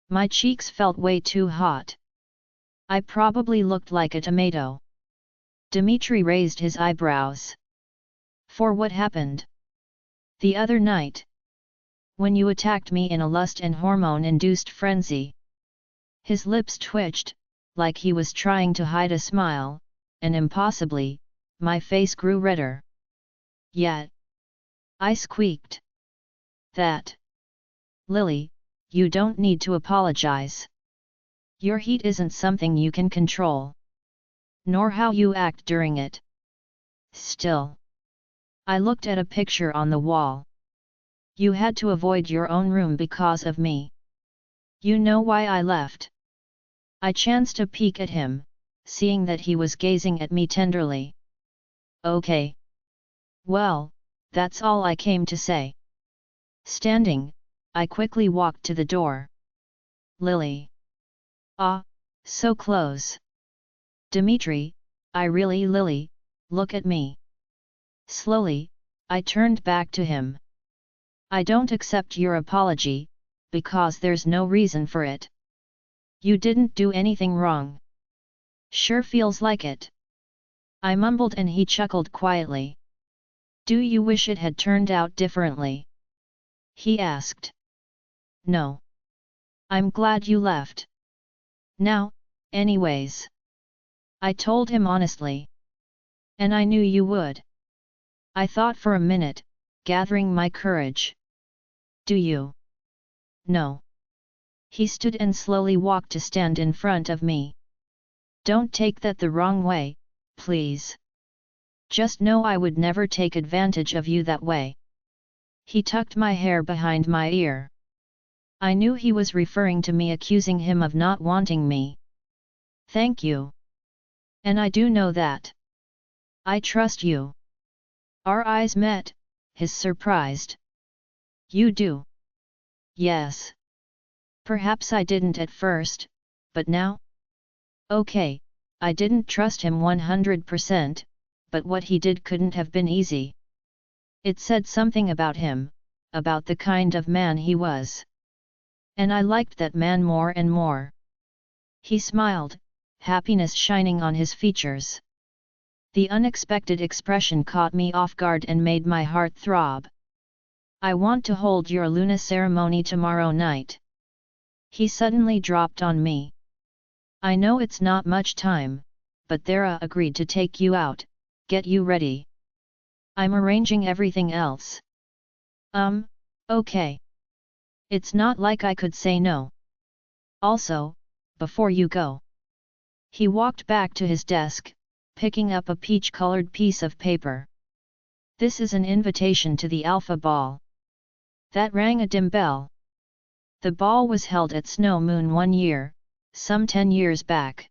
My cheeks felt way too hot. I probably looked like a tomato. Dimitri raised his eyebrows. For what happened? The other night. When you attacked me in a lust and hormone-induced frenzy. His lips twitched, like he was trying to hide a smile, and impossibly, my face grew redder. Yet. I squeaked. That. Lily, you don't need to apologize. Your heat isn't something you can control. Nor how you act during it. Still. I looked at a picture on the wall. You had to avoid your own room because of me. You know why I left? I chanced to peek at him, seeing that he was gazing at me tenderly. Okay. Well, that's all I came to say. Standing, I quickly walked to the door. Lily. Ah, so close. Dimitri, Lily, look at me. Slowly, I turned back to him. I don't accept your apology, because there's no reason for it. You didn't do anything wrong. Sure feels like it. I mumbled and he chuckled quietly. Do you wish it had turned out differently? He asked. No. I'm glad you left. Now, anyways. I told him honestly. And I knew you would. I thought for a minute, gathering my courage. Do you? No. He stood and slowly walked to stand in front of me. Don't take that the wrong way, please. Just know I would never take advantage of you that way. He tucked my hair behind my ear. I knew he was referring to me accusing him of not wanting me. Thank you. And I do know that. I trust you. Our eyes met, his surprised. You do? Yes. Perhaps I didn't at first, but now? Okay, I didn't trust him 100%, but what he did couldn't have been easy. It said something about him, about the kind of man he was. And I liked that man more and more. He smiled, happiness shining on his features. The unexpected expression caught me off guard and made my heart throb. I want to hold your Luna ceremony tomorrow night. He suddenly dropped on me. I know it's not much time, but Thera agreed to take you out, get you ready. I'm arranging everything else. Okay. It's not like I could say no. Also, before you go. He walked back to his desk, picking up a peach-colored piece of paper. This is an invitation to the Alpha Ball. That rang a dim bell. The ball was held at Snow Moon one year, some 10 years back.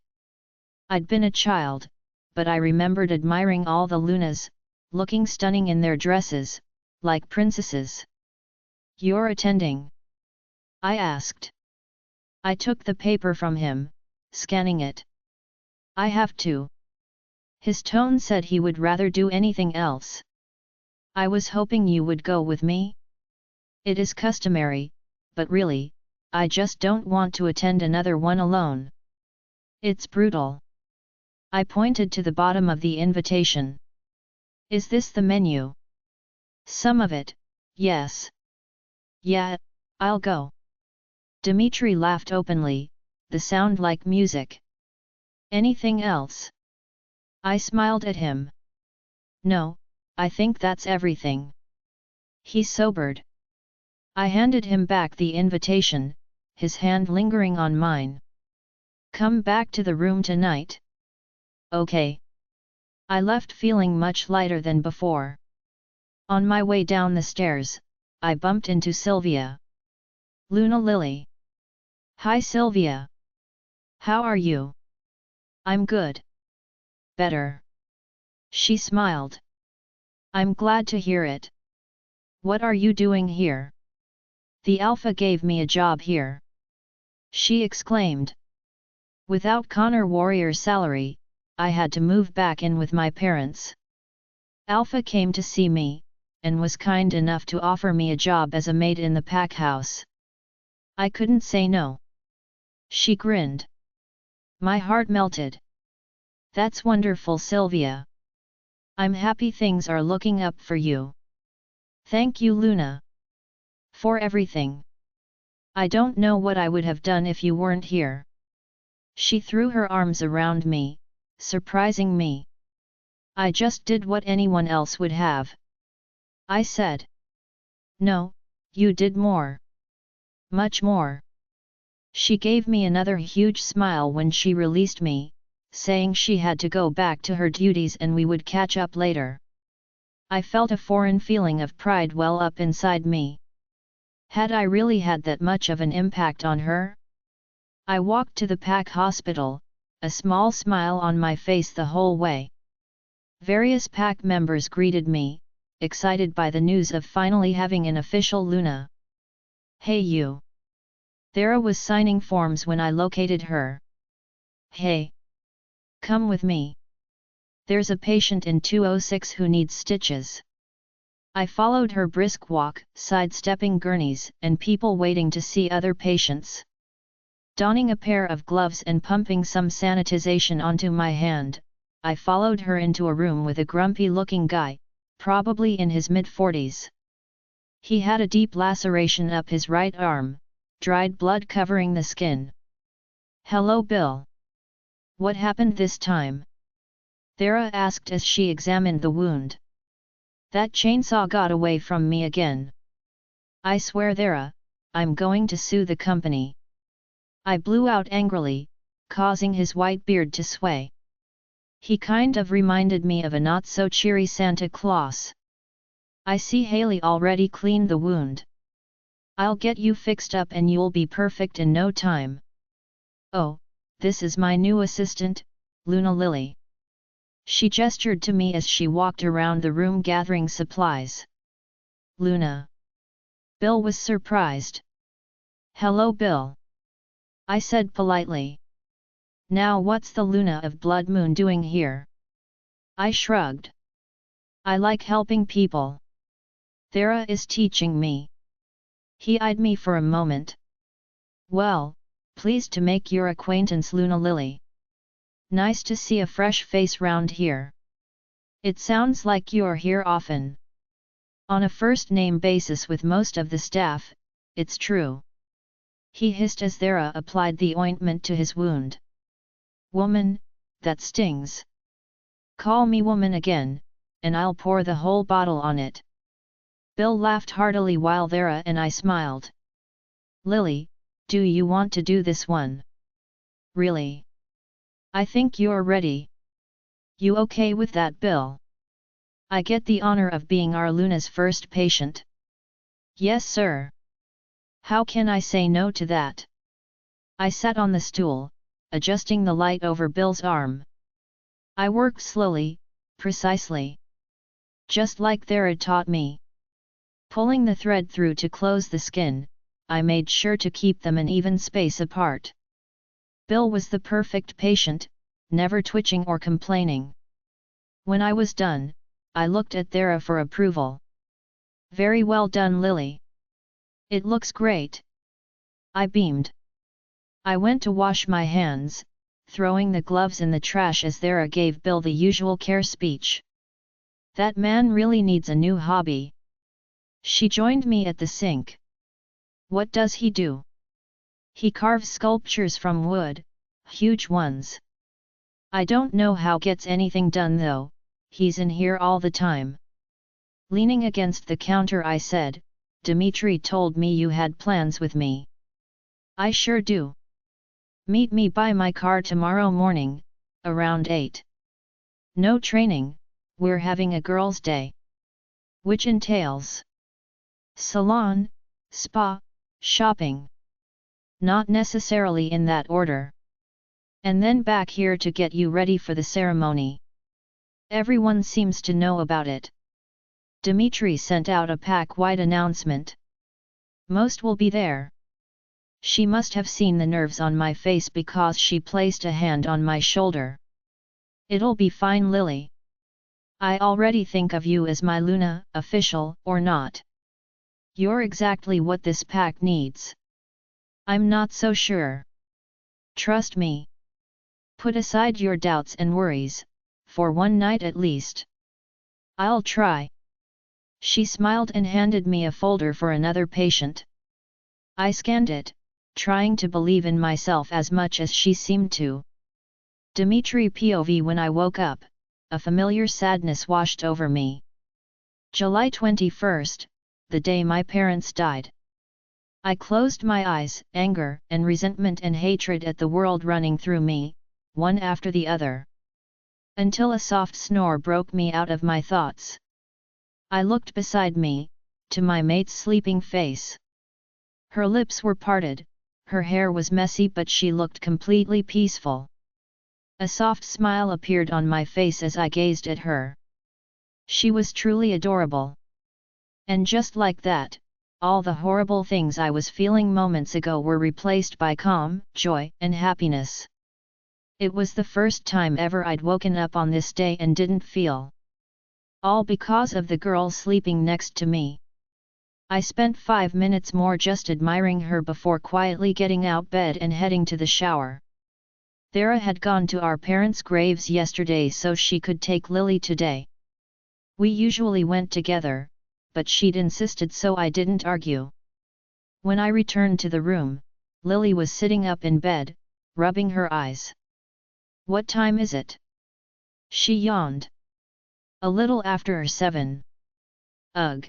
I'd been a child, but I remembered admiring all the Lunas, looking stunning in their dresses, like princesses. "You're attending?" I asked. I took the paper from him, scanning it. "I have to." His tone said he would rather do anything else. "I was hoping you would go with me. It is customary, but really, I just don't want to attend another one alone. It's brutal." I pointed to the bottom of the invitation. "Is this the menu?" "Some of it, yes." "Yeah, I'll go." Dimitri laughed openly, the sound like music. "Anything else?" I smiled at him. "No, I think that's everything." He sobered. I handed him back the invitation, his hand lingering on mine. "Come back to the room tonight." "Okay." I left feeling much lighter than before. On my way down the stairs, I bumped into Silvia. "Luna Lily." "Hi Silvia. How are you?" "I'm good. Better." She smiled. "I'm glad to hear it. What are you doing here?" "The Alpha gave me a job here," she exclaimed. "Without Connor Warrior's salary, I had to move back in with my parents. Alpha came to see me, and was kind enough to offer me a job as a maid in the pack house. I couldn't say no." She grinned. My heart melted. "That's wonderful, Silvia. I'm happy things are looking up for you. Thank you, Luna. For everything. I don't know what I would have done if you weren't here." She threw her arms around me, surprising me. "I just did what anyone else would have," I said. "No, you did more. Much more." She gave me another huge smile when she released me, saying she had to go back to her duties and we would catch up later. I felt a foreign feeling of pride well up inside me. Had I really had that much of an impact on her? I walked to the pack hospital, a small smile on my face the whole way. Various pack members greeted me, excited by the news of finally having an official Luna. "Hey you!" Thera was signing forms when I located her. "Hey! Come with me. There's a patient in 206 who needs stitches." I followed her brisk walk, sidestepping gurneys and people waiting to see other patients. Donning a pair of gloves and pumping some sanitization onto my hand, I followed her into a room with a grumpy-looking guy, probably in his mid-40s. He had a deep laceration up his right arm, dried blood covering the skin. "Hello, Bill. What happened this time?" Thera asked as she examined the wound. "That chainsaw got away from me again. I swear, Thera, I'm going to sue the company." I blew out angrily, causing his white beard to sway. He kind of reminded me of a not-so-cheery Santa Claus. "I see Haley already cleaned the wound. I'll get you fixed up and you'll be perfect in no time." "Oh, this is my new assistant, Luna Lily." She gestured to me as she walked around the room gathering supplies. "Luna." Bill was surprised. "Hello, Bill," I said politely. "Now what's the Luna of Blood Moon doing here?" I shrugged. "I like helping people. Thera is teaching me." He eyed me for a moment. "Well, pleased to make your acquaintance, Luna Lily. Nice to see a fresh face round here. It sounds like you're here often." "On a first-name basis with most of the staff, it's true." He hissed as Thera applied the ointment to his wound. "Woman, that stings. Call me woman again, and I'll pour the whole bottle on it." Bill laughed heartily while Thera and I smiled. "Lily, do you want to do this one?" "Really? I think you're ready." You okay with that, Bill? I get the honor of being our Luna's first patient. Yes, sir. How can I say no to that? I sat on the stool, adjusting the light over Bill's arm. I work slowly, precisely. Just like Thera taught me. Pulling the thread through to close the skin, I made sure to keep them an even space apart. Bill was the perfect patient, never twitching or complaining. When I was done, I looked at Thera for approval. Very well done, Lily. It looks great. I beamed. I went to wash my hands, throwing the gloves in the trash as Thera gave Bill the usual care speech. That man really needs a new hobby. She joined me at the sink. What does he do? He carves sculptures from wood, huge ones. I don't know how gets anything done though, he's in here all the time. Leaning against the counter I said, Dimitri told me you had plans with me. I sure do. Meet me by my car tomorrow morning, around 8. No training, we're having a girls' day. Which entails salon, spa, shopping. Not necessarily in that order. And then back here to get you ready for the ceremony. Everyone seems to know about it. Dimitri sent out a pack-wide announcement. Most will be there. She must have seen the nerves on my face because she placed a hand on my shoulder. It'll be fine, Lily. I already think of you as my Luna, official or not. You're exactly what this pack needs. I'm not so sure. Trust me. Put aside your doubts and worries, for one night at least. I'll try. She smiled and handed me a folder for another patient. I scanned it, trying to believe in myself as much as she seemed to. Dimitri POV. When I woke up, a familiar sadness washed over me. July 21st, the day my parents died. I closed my eyes, anger and resentment and hatred at the world running through me, one after the other. Until a soft snore broke me out of my thoughts. I looked beside me, to my mate's sleeping face. Her lips were parted, her hair was messy, but she looked completely peaceful. A soft smile appeared on my face as I gazed at her. She was truly adorable. And just like that, all the horrible things I was feeling moments ago were replaced by calm, joy, and happiness. It was the first time ever I'd woken up on this day and didn't feel. All because of the girl sleeping next to me. I spent 5 minutes more just admiring her before quietly getting out bed and heading to the shower. Thera had gone to our parents' graves yesterday so she could take Lily today. We usually went together, but she'd insisted so I didn't argue. When I returned to the room, Lily was sitting up in bed, rubbing her eyes. What time is it? She yawned. A little after 7. Ugh.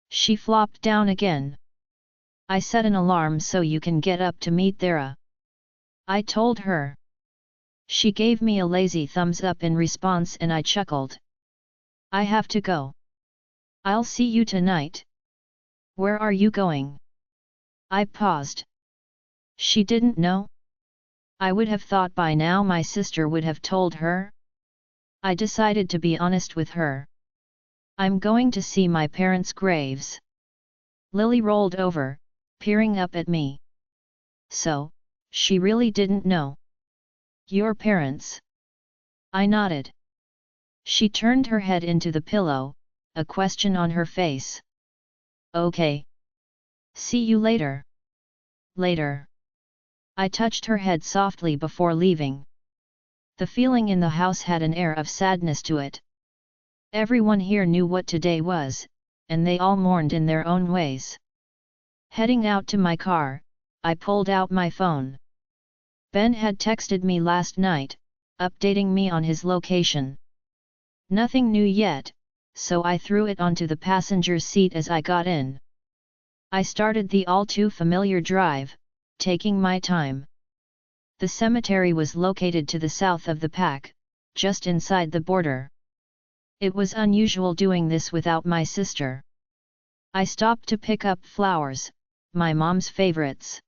She flopped down again. I set an alarm so you can get up to meet Thera. I told her. She gave me a lazy thumbs up in response and I chuckled. I have to go. I'll see you tonight. Where are you going? I paused. She didn't know? I would have thought by now my sister would have told her. I decided to be honest with her. I'm going to see my parents' graves. Lily rolled over, peering up at me. So, she really didn't know. Your parents? I nodded. She turned her head into the pillow, a question on her face. Okay. See you later. Later. I touched her head softly before leaving. The feeling in the house had an air of sadness to it. Everyone here knew what today was, and they all mourned in their own ways. Heading out to my car, I pulled out my phone. Ben had texted me last night, updating me on his location. Nothing new yet, so I threw it onto the passenger seat as I got in. I started the all-too-familiar drive, taking my time. The cemetery was located to the south of the pack, just inside the border. It was unusual doing this without my sister. I stopped to pick up flowers, my mom's favorites.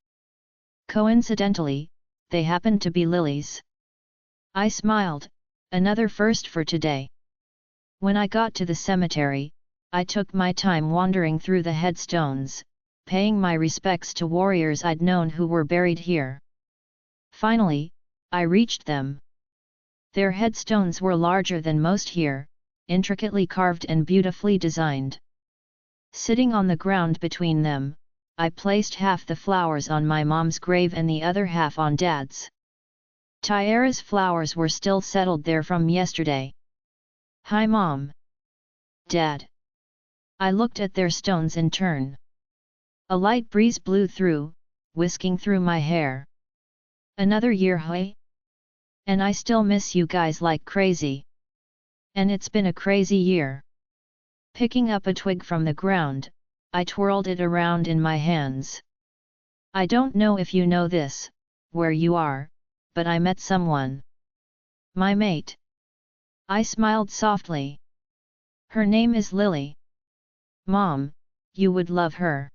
Coincidentally, they happened to be lilies. I smiled, another first for today. When I got to the cemetery, I took my time wandering through the headstones, paying my respects to warriors I'd known who were buried here. Finally, I reached them. Their headstones were larger than most here, intricately carved and beautifully designed. Sitting on the ground between them, I placed half the flowers on my mom's grave and the other half on Dad's. Tyara's flowers were still settled there from yesterday. "Hi Mom. Dad." I looked at their stones in turn. A light breeze blew through, whisking through my hair. "Another year, hey? And I still miss you guys like crazy. And it's been a crazy year." Picking up a twig from the ground, I twirled it around in my hands. "I don't know if you know this, where you are, but I met someone. My mate." I smiled softly. "Her name is Lily. Mom, you would love her.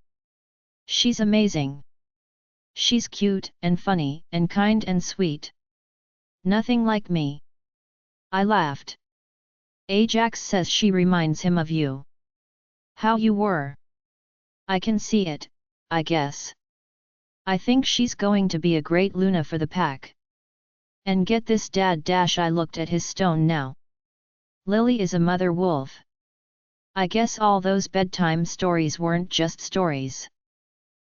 She's amazing. She's cute and funny and kind and sweet. Nothing like me." I laughed. "Ajax says she reminds him of you. How you were. I can see it, I guess. I think she's going to be a great Luna for the pack. And get this Dad dash." I looked at his stone now. "Lily is a mother wolf. I guess all those bedtime stories weren't just stories."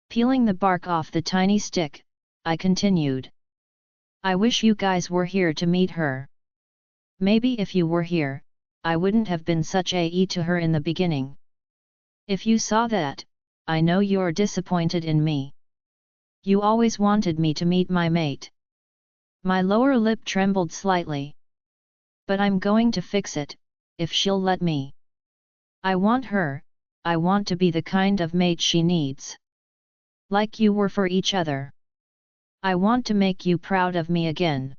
Peeling the bark off the tiny stick, I continued. "I wish you guys were here to meet her. Maybe if you were here, I wouldn't have been such a to her in the beginning. If you saw that, I know you're disappointed in me. You always wanted me to meet my mate." My lower lip trembled slightly. "But I'm going to fix it, if she'll let me. I want her, I want to be the kind of mate she needs. Like you were for each other. I want to make you proud of me again."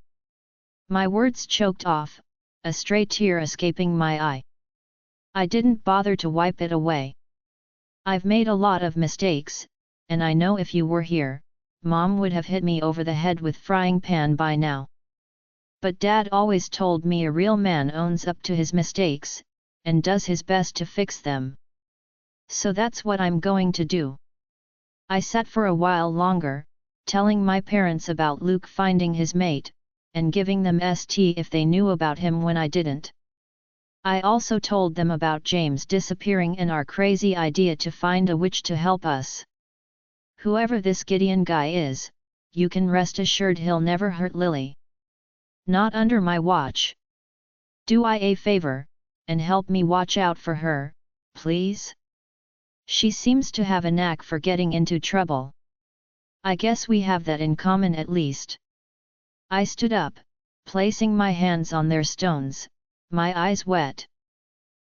My words choked off, a stray tear escaping my eye. I didn't bother to wipe it away. "I've made a lot of mistakes, and I know if you were here, Mom would have hit me over the head with frying pan by now. But Dad always told me a real man owns up to his mistakes, and does his best to fix them. So that's what I'm going to do." I sat for a while longer, telling my parents about Luke finding his mate, and giving them st if they knew about him when I didn't. I also told them about James disappearing and our crazy idea to find a witch to help us. "Whoever this Gideon guy is, you can rest assured he'll never hurt Lily. Not under my watch. Do I a favor, and help me watch out for her, please? She seems to have a knack for getting into trouble. I guess we have that in common at least." I stood up, placing my hands on their stones, my eyes wet.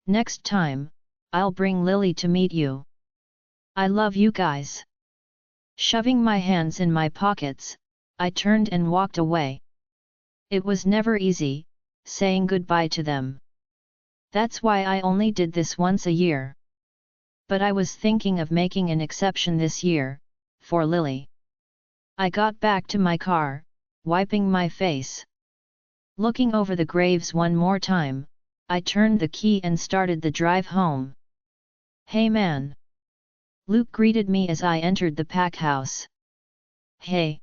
"Next time, I'll bring Lily to meet you. I love you guys." Shoving my hands in my pockets, I turned and walked away. It was never easy, saying goodbye to them. That's why I only did this once a year. But I was thinking of making an exception this year, for Lily. I got back to my car, wiping my face. Looking over the graves one more time, I turned the key and started the drive home. "Hey man!" Luke greeted me as I entered the pack house. "Hey!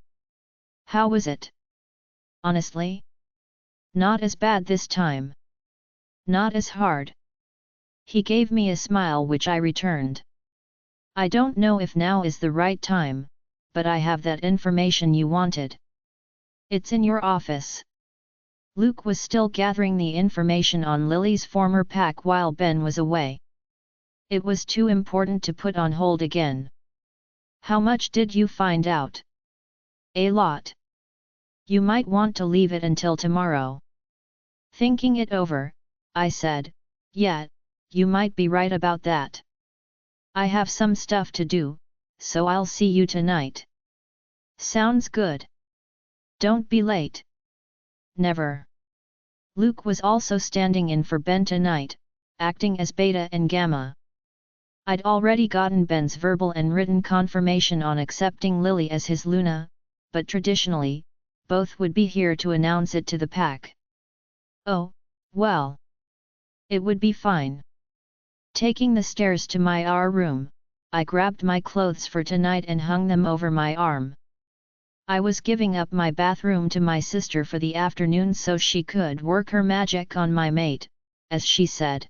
How was it?" "Honestly? Not as bad this time. Not as hard." He gave me a smile which I returned. "I don't know if now is the right time, but I have that information you wanted. It's in your office." Luke was still gathering the information on Lily's former pack while Ben was away. It was too important to put on hold again. "How much did you find out?" "A lot. You might want to leave it until tomorrow." Thinking it over, I said, "Yeah, you might be right about that. I have some stuff to do, so I'll see you tonight." "Sounds good. Don't be late." "Never." Luke was also standing in for Ben tonight, acting as Beta and Gamma. I'd already gotten Ben's verbal and written confirmation on accepting Lily as his Luna, but traditionally, both would be here to announce it to the pack. Oh, well. It would be fine. Taking the stairs to our room, I grabbed my clothes for tonight and hung them over my arm. I was giving up my bathroom to my sister for the afternoon so she could work her magic on my mate, as she said.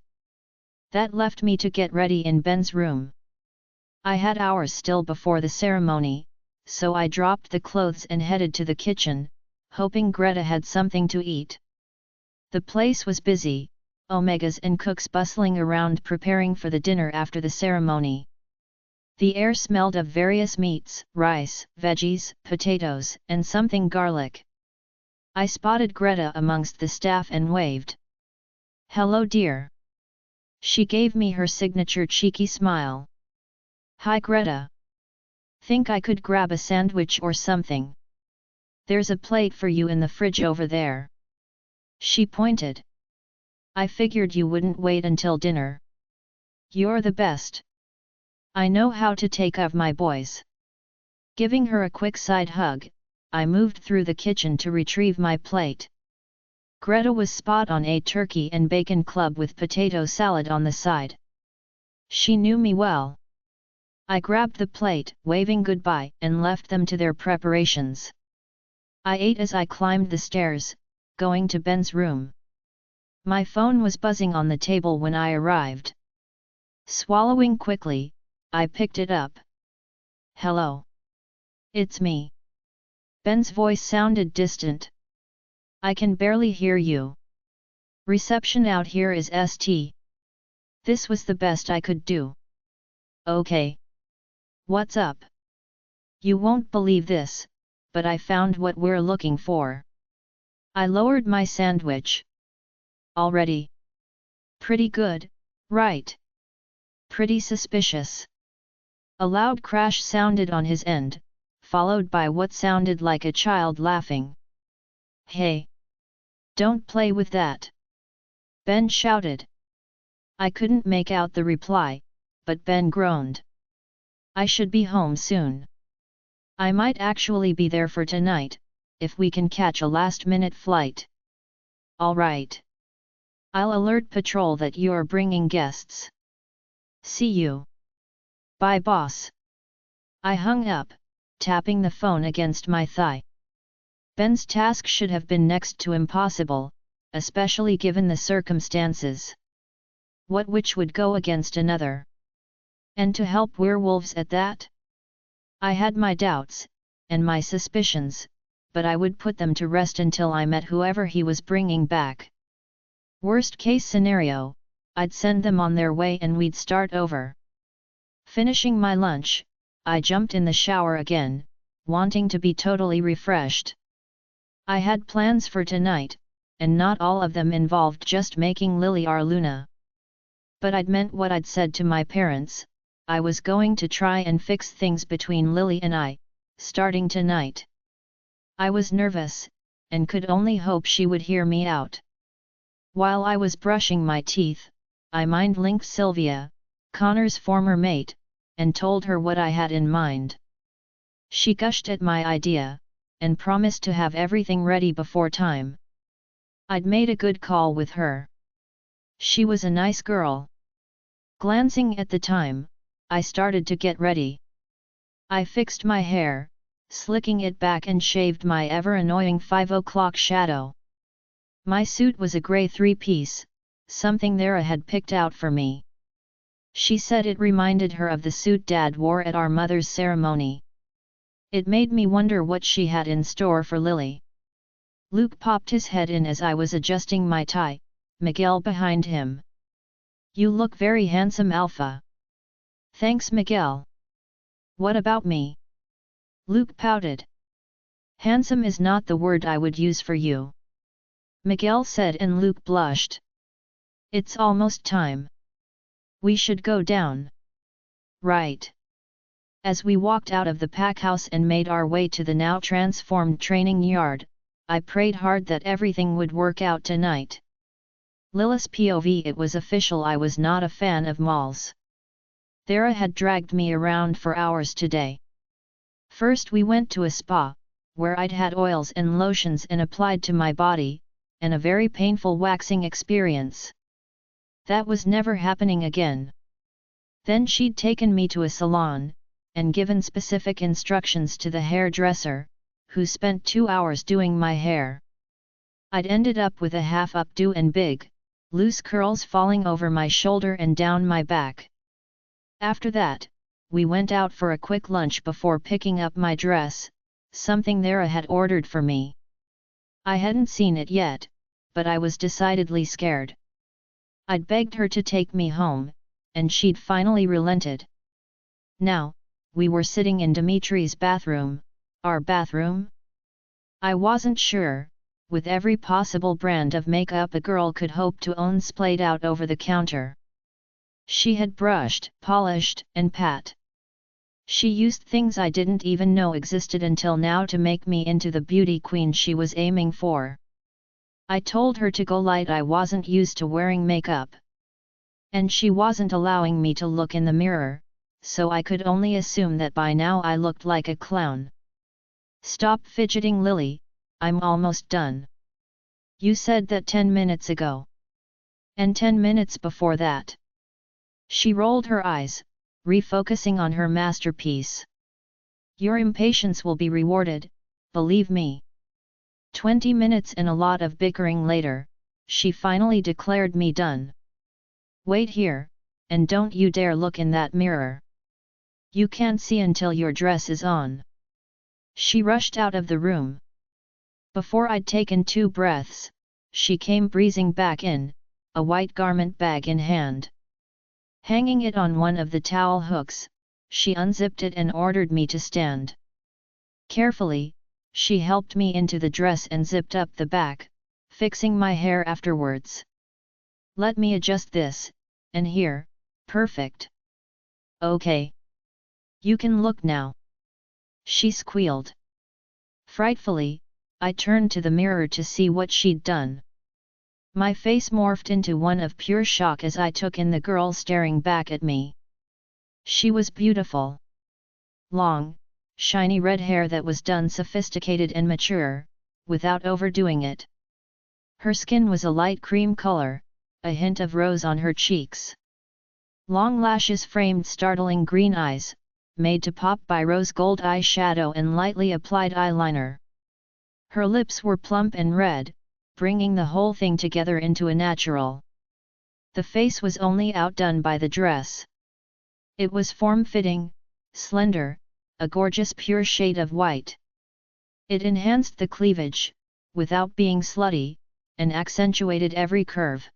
That left me to get ready in Ben's room. I had hours still before the ceremony, so I dropped the clothes and headed to the kitchen, hoping Greta had something to eat. The place was busy, Omegas and cooks bustling around preparing for the dinner after the ceremony. The air smelled of various meats, rice, veggies, potatoes, and something garlic. I spotted Greta amongst the staff and waved. "Hello dear." She gave me her signature cheeky smile. "Hi Greta. Think I could grab a sandwich or something? There's a plate for you in the fridge over there." She pointed. "I figured you wouldn't wait until dinner. You're the best. I know how to take of my boys." Giving her a quick side hug, I moved through the kitchen to retrieve my plate. Greta was spot on a turkey and bacon club with potato salad on the side. She knew me well. I grabbed the plate, waving goodbye, and left them to their preparations. I ate as I climbed the stairs, going to Ben's room. My phone was buzzing on the table when I arrived. Swallowing quickly, I picked it up. "Hello. It's me." Ben's voice sounded distant. "I can barely hear you. Reception out here is ST. This was the best I could do." "Okay. What's up?" "You won't believe this, but I found what we're looking for." I lowered my sandwich. "Already? Pretty good, right?" "Pretty suspicious." A loud crash sounded on his end, followed by what sounded like a child laughing. "Hey! Don't play with that!" Ben shouted. I couldn't make out the reply, but Ben groaned. "I should be home soon. I might actually be there for tonight, if we can catch a last-minute flight." "All right. I'll alert patrol that you're bringing guests. See you. Bye boss." I hung up, tapping the phone against my thigh. Ben's task should have been next to impossible, especially given the circumstances. What witch would go against another? And to help werewolves at that? I had my doubts, and my suspicions, but I would put them to rest until I met whoever he was bringing back. Worst case scenario, I'd send them on their way and we'd start over. Finishing my lunch, I jumped in the shower again, wanting to be totally refreshed. I had plans for tonight, and not all of them involved just making Lily our Luna. But I'd meant what I'd said to my parents. I was going to try and fix things between Lily and I, starting tonight. I was nervous, and could only hope she would hear me out. While I was brushing my teeth, I mind-linked Silvia, Connor's former mate, and told her what I had in mind. She gushed at my idea, and promised to have everything ready before time. I'd made a good call with her. She was a nice girl. Glancing at the time, I started to get ready. I fixed my hair, slicking it back and shaved my ever-annoying 5 o'clock shadow. My suit was a grey three-piece, something Thera had picked out for me. She said it reminded her of the suit Dad wore at our mother's ceremony. It made me wonder what she had in store for Lily. Luke popped his head in as I was adjusting my tie, Miguel behind him. "You look very handsome, Alpha." "Thanks, Miguel. What about me?" Luke pouted. "Handsome is not the word I would use for you," Miguel said, and Luke blushed. "It's almost time. We should go down." "Right." As we walked out of the pack house and made our way to the now transformed training yard, I prayed hard that everything would work out tonight. Lilith's POV. It was official, I was not a fan of malls. Thera had dragged me around for hours today. First we went to a spa, where I'd had oils and lotions and applied to my body, and a very painful waxing experience. That was never happening again. Then she'd taken me to a salon, and given specific instructions to the hairdresser, who spent 2 hours doing my hair. I'd ended up with a half updo and big, loose curls falling over my shoulder and down my back. After that, we went out for a quick lunch before picking up my dress, something Thera had ordered for me. I hadn't seen it yet, but I was decidedly scared. I'd begged her to take me home, and she'd finally relented. Now, we were sitting in Dimitri's bathroom, our bathroom? I wasn't sure, with every possible brand of makeup a girl could hope to own splayed out over the counter. She had brushed, polished, and pat. She used things I didn't even know existed until now to make me into the beauty queen she was aiming for. I told her to go light, I wasn't used to wearing makeup. And she wasn't allowing me to look in the mirror, so I could only assume that by now I looked like a clown. Stop fidgeting, Lily, I'm almost done. You said that 10 minutes ago. And 10 minutes before that. She rolled her eyes, refocusing on her masterpiece. Your impatience will be rewarded, believe me. 20 minutes and a lot of bickering later, she finally declared me done. Wait here, and don't you dare look in that mirror. You can't see until your dress is on. She rushed out of the room. Before I'd taken 2 breaths, she came breezing back in, a white garment bag in hand. Hanging it on one of the towel hooks, she unzipped it and ordered me to stand. Carefully, she helped me into the dress and zipped up the back, fixing my hair afterwards. Let me adjust this, and here, perfect. Okay. You can look now. She squealed. Frightfully, I turned to the mirror to see what she'd done. My face morphed into one of pure shock as I took in the girl staring back at me. She was beautiful. Long, shiny red hair that was done sophisticated and mature, without overdoing it. Her skin was a light cream color, a hint of rose on her cheeks. Long lashes framed startling green eyes, made to pop by rose gold eyeshadow and lightly applied eyeliner. Her lips were plump and red, bringing the whole thing together into a natural. The face was only outdone by the dress. It was form-fitting, slender, a gorgeous pure shade of white. It enhanced the cleavage, without being slutty, and accentuated every curve.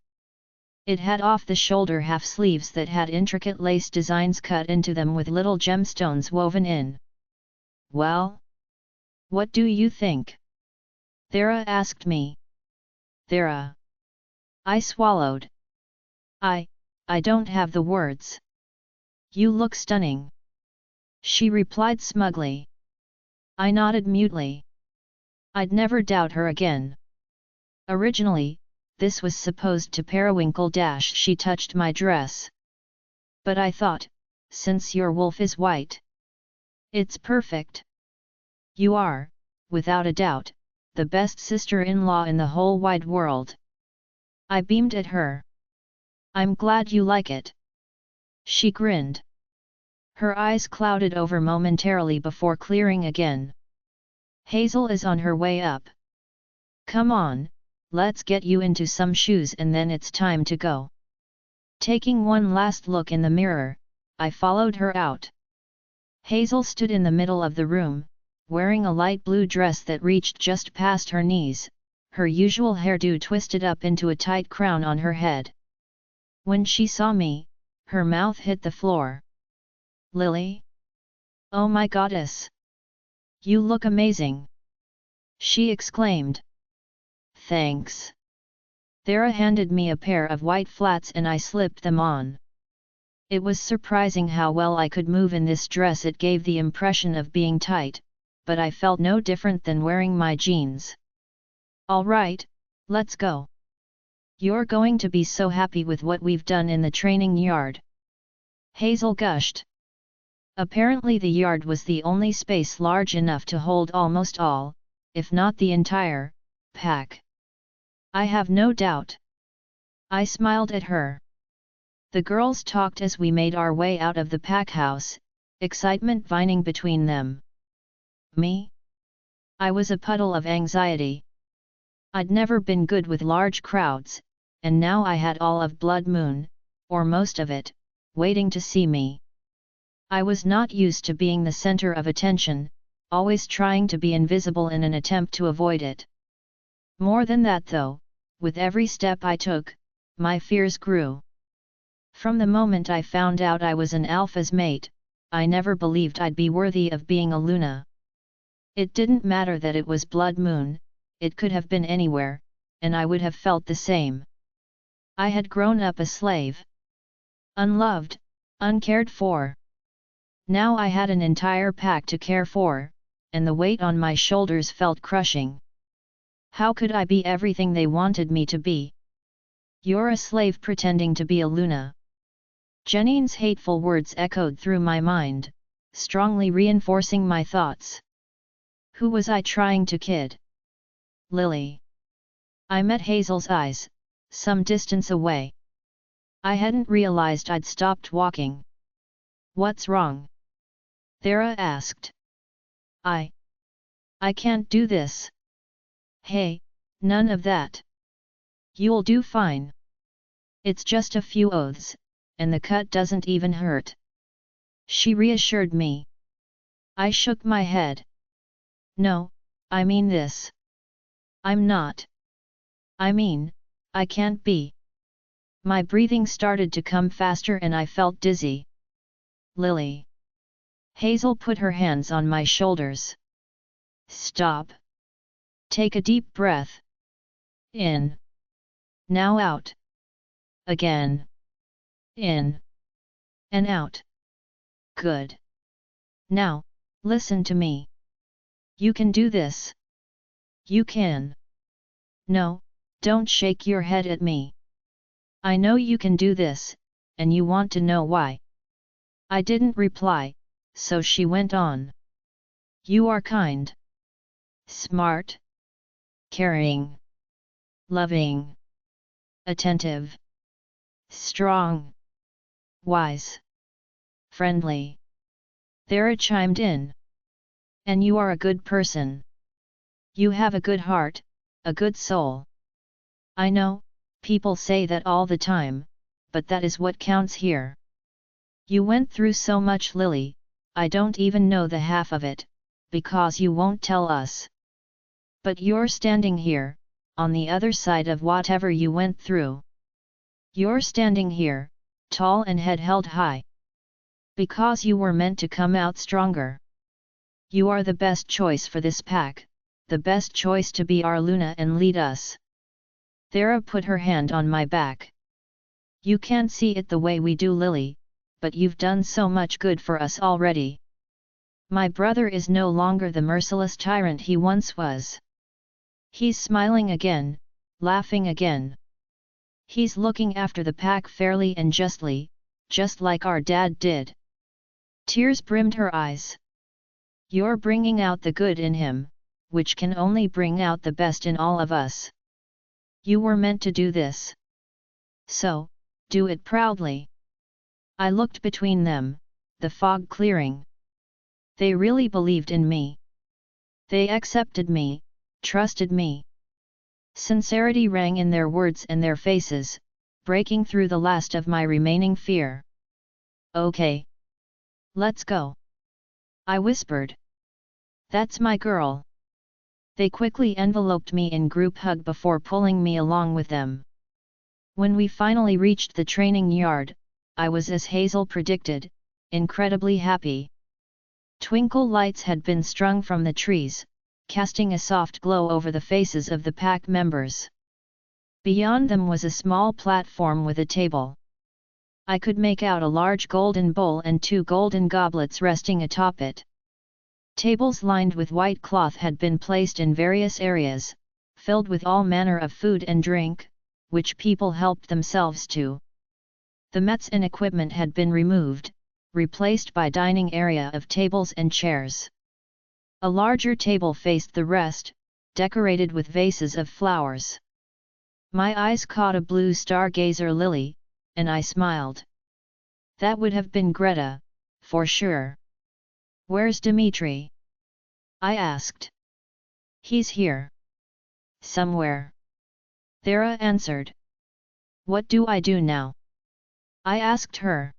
It had off-the-shoulder half sleeves that had intricate lace designs cut into them with little gemstones woven in. Well? What do you think? Thera asked me. Thera. I swallowed. I don't have the words. You look stunning. She replied smugly. I nodded mutely. I'd never doubt her again. Originally, this was supposed to periwinkle dash. She touched my dress. But I thought, since your wolf is white, it's perfect. You are, without a doubt, the best sister-in-law in the whole wide world. I beamed at her. I'm glad you like it. She grinned. Her eyes clouded over momentarily before clearing again. Hazel is on her way up. Come on, let's get you into some shoes and then it's time to go. Taking one last look in the mirror, I followed her out. Hazel stood in the middle of the room, wearing a light blue dress that reached just past her knees, her usual hairdo twisted up into a tight crown on her head. When she saw me, her mouth hit the floor. Lily? Oh my goddess! You look amazing! She exclaimed. Thanks. Thera handed me a pair of white flats and I slipped them on. It was surprising how well I could move in this dress. It gave the impression of being tight, but I felt no different than wearing my jeans. Alright, let's go. You're going to be so happy with what we've done in the training yard. Hazel gushed. Apparently the yard was the only space large enough to hold almost all, if not the entire, pack. I have no doubt. I smiled at her. The girls talked as we made our way out of the pack house, excitement vining between them. Me? I was a puddle of anxiety. I'd never been good with large crowds, and now I had all of Blood Moon, or most of it, waiting to see me. I was not used to being the center of attention, always trying to be invisible in an attempt to avoid it. More than that though, with every step I took, my fears grew. From the moment I found out I was an alpha's mate, I never believed I'd be worthy of being a Luna. It didn't matter that it was Blood Moon, it could have been anywhere, and I would have felt the same. I had grown up a slave. Unloved, uncared for. Now I had an entire pack to care for, and the weight on my shoulders felt crushing. How could I be everything they wanted me to be? You're a slave pretending to be a Luna. Jenine's hateful words echoed through my mind, strongly reinforcing my thoughts. Who was I trying to kid? Lily. I met Hazel's eyes, some distance away. I hadn't realized I'd stopped walking. What's wrong? Thera asked. I can't do this. Hey, none of that. You'll do fine. It's just a few oaths, and the cut doesn't even hurt. She reassured me. I shook my head. No, I mean this. I'm not. I mean, I can't be. My breathing started to come faster and I felt dizzy. Lily. Hazel put her hands on my shoulders. Stop. Take a deep breath. In. Now out. Again. In. And out. Good. Now, listen to me. You can do this. You can. No, don't shake your head at me. I know you can do this, and you want to know why. I didn't reply, so she went on. You are kind. Smart. Caring. Loving. Attentive. Strong. Wise. Friendly. Thera chimed in. And you are a good person. You have a good heart, a good soul. I know, people say that all the time, but that is what counts here. You went through so much, Lily, I don't even know the half of it, because you won't tell us. But you're standing here, on the other side of whatever you went through. You're standing here, tall and head held high. Because you were meant to come out stronger. You are the best choice for this pack, the best choice to be our Luna and lead us. Thera put her hand on my back. You can't see it the way we do, Lily, but you've done so much good for us already. My brother is no longer the merciless tyrant he once was. He's smiling again, laughing again. He's looking after the pack fairly and justly, just like our dad did. Tears brimmed her eyes. You're bringing out the good in him, which can only bring out the best in all of us. You were meant to do this. So, do it proudly. I looked between them, the fog clearing. They really believed in me. They accepted me, trusted me. Sincerity rang in their words and their faces, breaking through the last of my remaining fear. Okay. Let's go. I whispered. That's my girl. They quickly enveloped me in group hug before pulling me along with them. When we finally reached the training yard, I was as Hazel predicted, incredibly happy. Twinkle lights had been strung from the trees, casting a soft glow over the faces of the pack members. Beyond them was a small platform with a table. I could make out a large golden bowl and 2 golden goblets resting atop it. Tables lined with white cloth had been placed in various areas, filled with all manner of food and drink, which people helped themselves to. The mats and equipment had been removed, replaced by dining area of tables and chairs. A larger table faced the rest, decorated with vases of flowers. My eyes caught a blue stargazer lily, and I smiled. That would have been Greta, for sure. "Where's Dimitri?" I asked. "He's here. Somewhere," Thera answered. "What do I do now?" I asked her.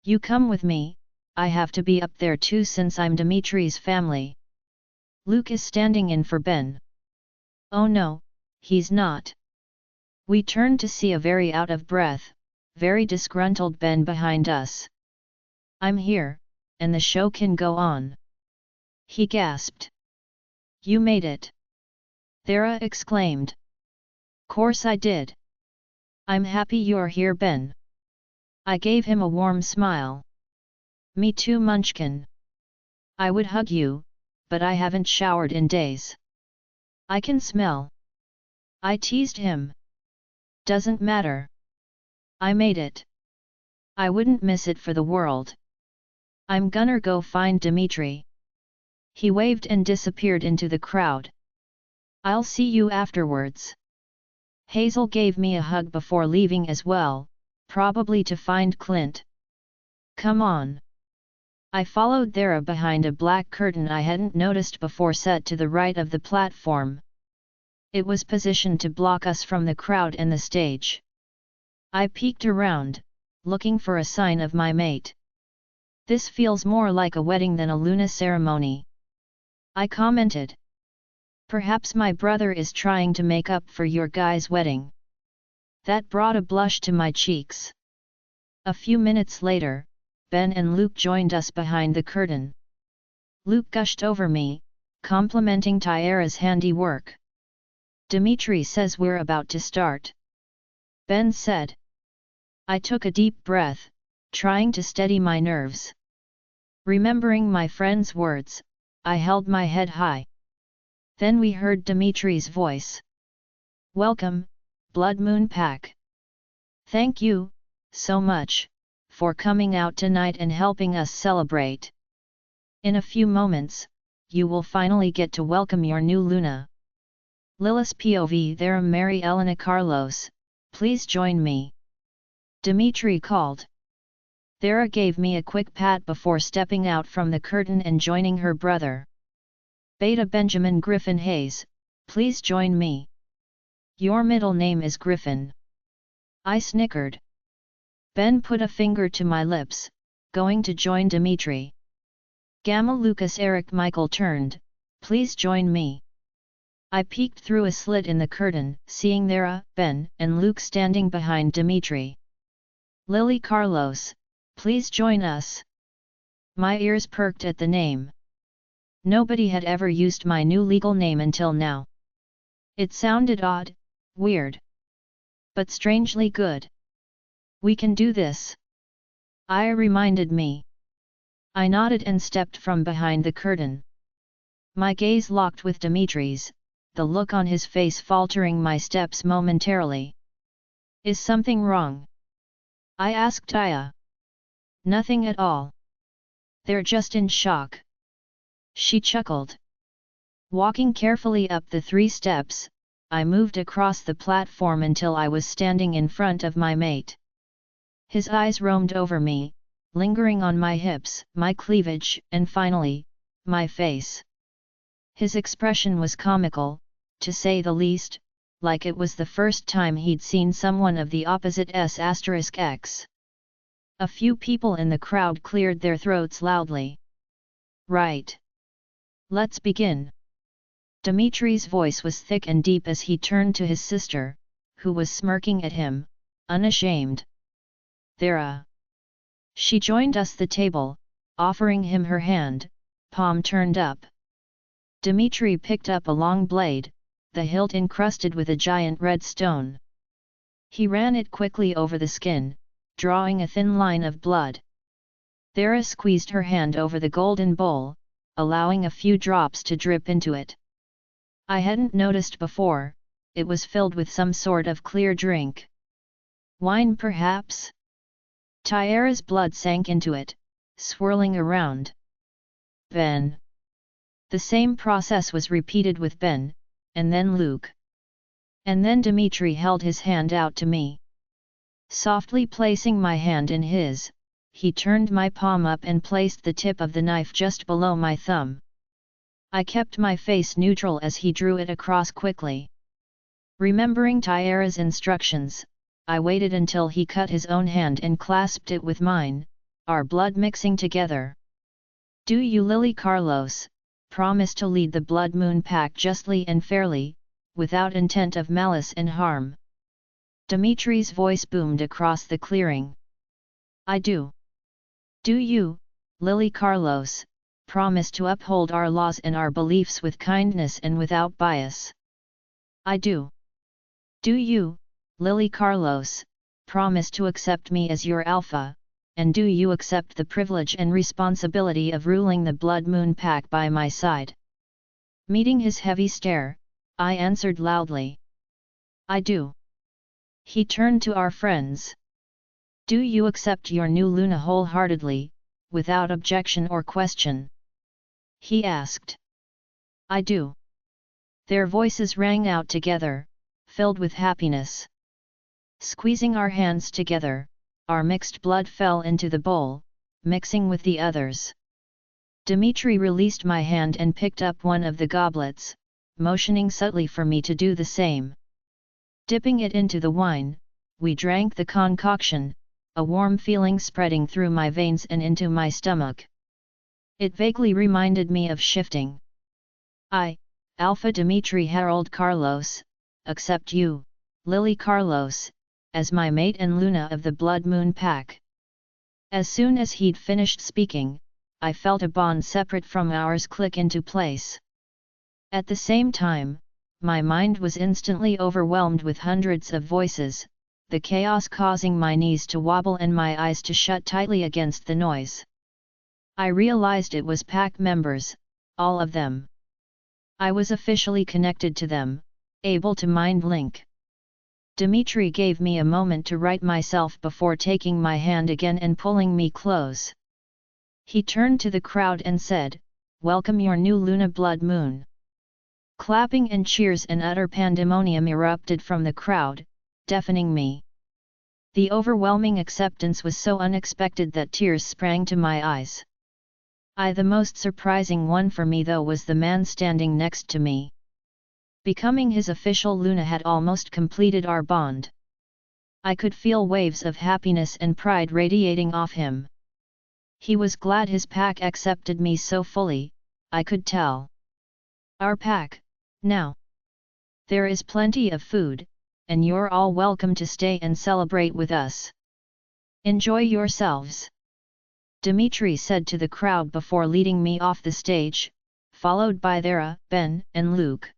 "You come with me, I have to be up there too since I'm Dimitri's family." "Luke is standing in for Ben." "Oh no, he's not." We turned to see a very out of breath, very disgruntled Ben behind us. "I'm here, and the show can go on," he gasped. "You made it!" Thera exclaimed. "Course I did. I'm happy you're here, Ben." I gave him a warm smile. "Me too, Munchkin. I would hug you, but I haven't showered in days. I can smell." I teased him. "Doesn't matter. I made it. I wouldn't miss it for the world. I'm gonna go find Dimitri." He waved and disappeared into the crowd. "I'll see you afterwards." Hazel gave me a hug before leaving as well, probably to find Clint. "Come on." I followed Thera behind a black curtain I hadn't noticed before set to the right of the platform. It was positioned to block us from the crowd and the stage. I peeked around, looking for a sign of my mate. "This feels more like a wedding than a Luna ceremony," I commented. "Perhaps my brother is trying to make up for your guy's wedding." That brought a blush to my cheeks. A few minutes later, Ben and Luke joined us behind the curtain. Luke gushed over me, complimenting Tyara's handiwork. "Dimitri says we're about to start," Ben said. I took a deep breath, trying to steady my nerves. Remembering my friend's words, I held my head high. Then we heard Dimitri's voice. "Welcome, Blood Moon Pack. Thank you, so much, for coming out tonight and helping us celebrate. In a few moments, you will finally get to welcome your new Luna. Lilith POV there, Mary Elena Carlos, please join me," Dimitri called. Thera gave me a quick pat before stepping out from the curtain and joining her brother. "Beta Benjamin Griffin Hayes, please join me. Your middle name is Griffin." I snickered. Ben put a finger to my lips, going to join Dimitri. Gamma Lucas Eric Michael turned, "Please join me." I peeked through a slit in the curtain, seeing Thera, Ben, and Luke standing behind Dimitri. "Lily Carlos, please join us." My ears perked at the name. Nobody had ever used my new legal name until now. It sounded odd, weird, but strangely good. "We can do this," Aya reminded me. I nodded and stepped from behind the curtain. My gaze locked with Dimitri's, the look on his face faltering my steps momentarily. "Is something wrong?" I asked Aya. "Nothing at all. They're just in shock," she chuckled. Walking carefully up the 3 steps, I moved across the platform until I was standing in front of my mate. His eyes roamed over me, lingering on my hips, my cleavage, and finally, my face. His expression was comical, to say the least, like it was the first time he'd seen someone of the opposite S*X. A few people in the crowd cleared their throats loudly. "Right. Let's begin." Dimitri's voice was thick and deep as he turned to his sister, who was smirking at him, unashamed. "Thera." She joined us the table, offering him her hand, palm turned up. Dimitri picked up a long blade, the hilt encrusted with a giant red stone. He ran it quickly over the skin, drawing a thin line of blood. Thera squeezed her hand over the golden bowl, allowing a few drops to drip into it. I hadn't noticed before, it was filled with some sort of clear drink. Wine perhaps? Tyara's blood sank into it, swirling around. Ben. The same process was repeated with Ben, and then Luke. And then Dimitri held his hand out to me. Softly placing my hand in his, he turned my palm up and placed the tip of the knife just below my thumb. I kept my face neutral as he drew it across quickly. Remembering Tyara's instructions, I waited until he cut his own hand and clasped it with mine, our blood mixing together. Do you, Lily Carlos, promise to lead the Blood Moon Pack justly and fairly, without intent of malice and harm? Dimitri's voice boomed across the clearing. I do. Do you, Lily Carlos, promise to uphold our laws and our beliefs with kindness and without bias? I do. Do you, Lily Carlos, promise to accept me as your alpha, and do you accept the privilege and responsibility of ruling the Blood Moon Pack by my side? Meeting his heavy stare, I answered loudly. I do. He turned to our friends. Do you accept your new Luna wholeheartedly, without objection or question? He asked. I do. Their voices rang out together, filled with happiness. Squeezing our hands together, our mixed blood fell into the bowl, mixing with the others. Dimitri released my hand and picked up one of the goblets, motioning subtly for me to do the same. Dipping it into the wine, we drank the concoction, a warm feeling spreading through my veins and into my stomach. It vaguely reminded me of shifting. I, Alpha Dimitri Harold Carlos, accept you, Lily Carlos, as my mate and Luna of the Blood Moon Pack. As soon as he'd finished speaking, I felt a bond separate from ours click into place. At the same time, my mind was instantly overwhelmed with hundreds of voices, the chaos causing my knees to wobble and my eyes to shut tightly against the noise. I realized it was pack members, all of them. I was officially connected to them, able to mind link. Dimitri gave me a moment to right myself before taking my hand again and pulling me close. He turned to the crowd and said, "Welcome your new Luna Blood Moon." Clapping and cheers and utter pandemonium erupted from the crowd, deafening me. The overwhelming acceptance was so unexpected that tears sprang to my eyes. The most surprising one for me though was the man standing next to me. Becoming his official Luna had almost completed our bond. I could feel waves of happiness and pride radiating off him. He was glad his pack accepted me so fully, I could tell. Our pack, now. There is plenty of food, and you're all welcome to stay and celebrate with us. Enjoy yourselves. Dimitri said to the crowd before leading me off the stage, followed by Thera, Ben, and Luke.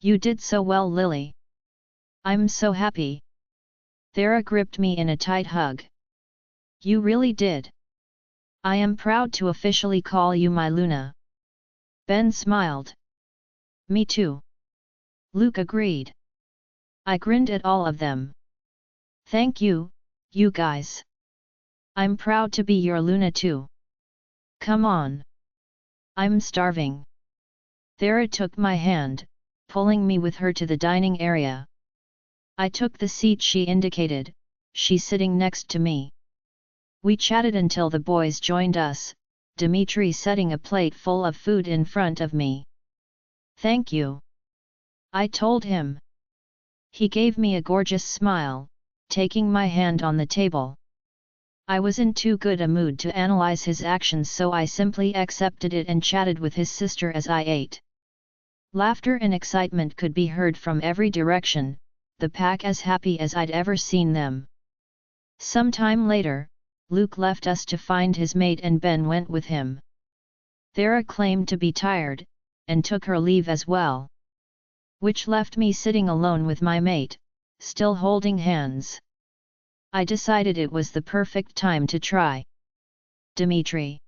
You did so well, Lily. I'm so happy. Thera gripped me in a tight hug. You really did. I am proud to officially call you my Luna. Ben smiled. Me too. Luke agreed. I grinned at all of them. Thank you, you guys. I'm proud to be your Luna too. Come on. I'm starving. Thera took my hand, pulling me with her to the dining area. I took the seat she indicated, she sitting next to me. We chatted until the boys joined us, Dimitri setting a plate full of food in front of me. Thank you. I told him. He gave me a gorgeous smile, taking my hand on the table. I was in too good a mood to analyze his actions, so I simply accepted it and chatted with his sister as I ate. Laughter and excitement could be heard from every direction, the pack as happy as I'd ever seen them. Some time later, Luke left us to find his mate and Ben went with him. Thera claimed to be tired, and took her leave as well. Which left me sitting alone with my mate, still holding hands. I decided it was the perfect time to try. Dimitri.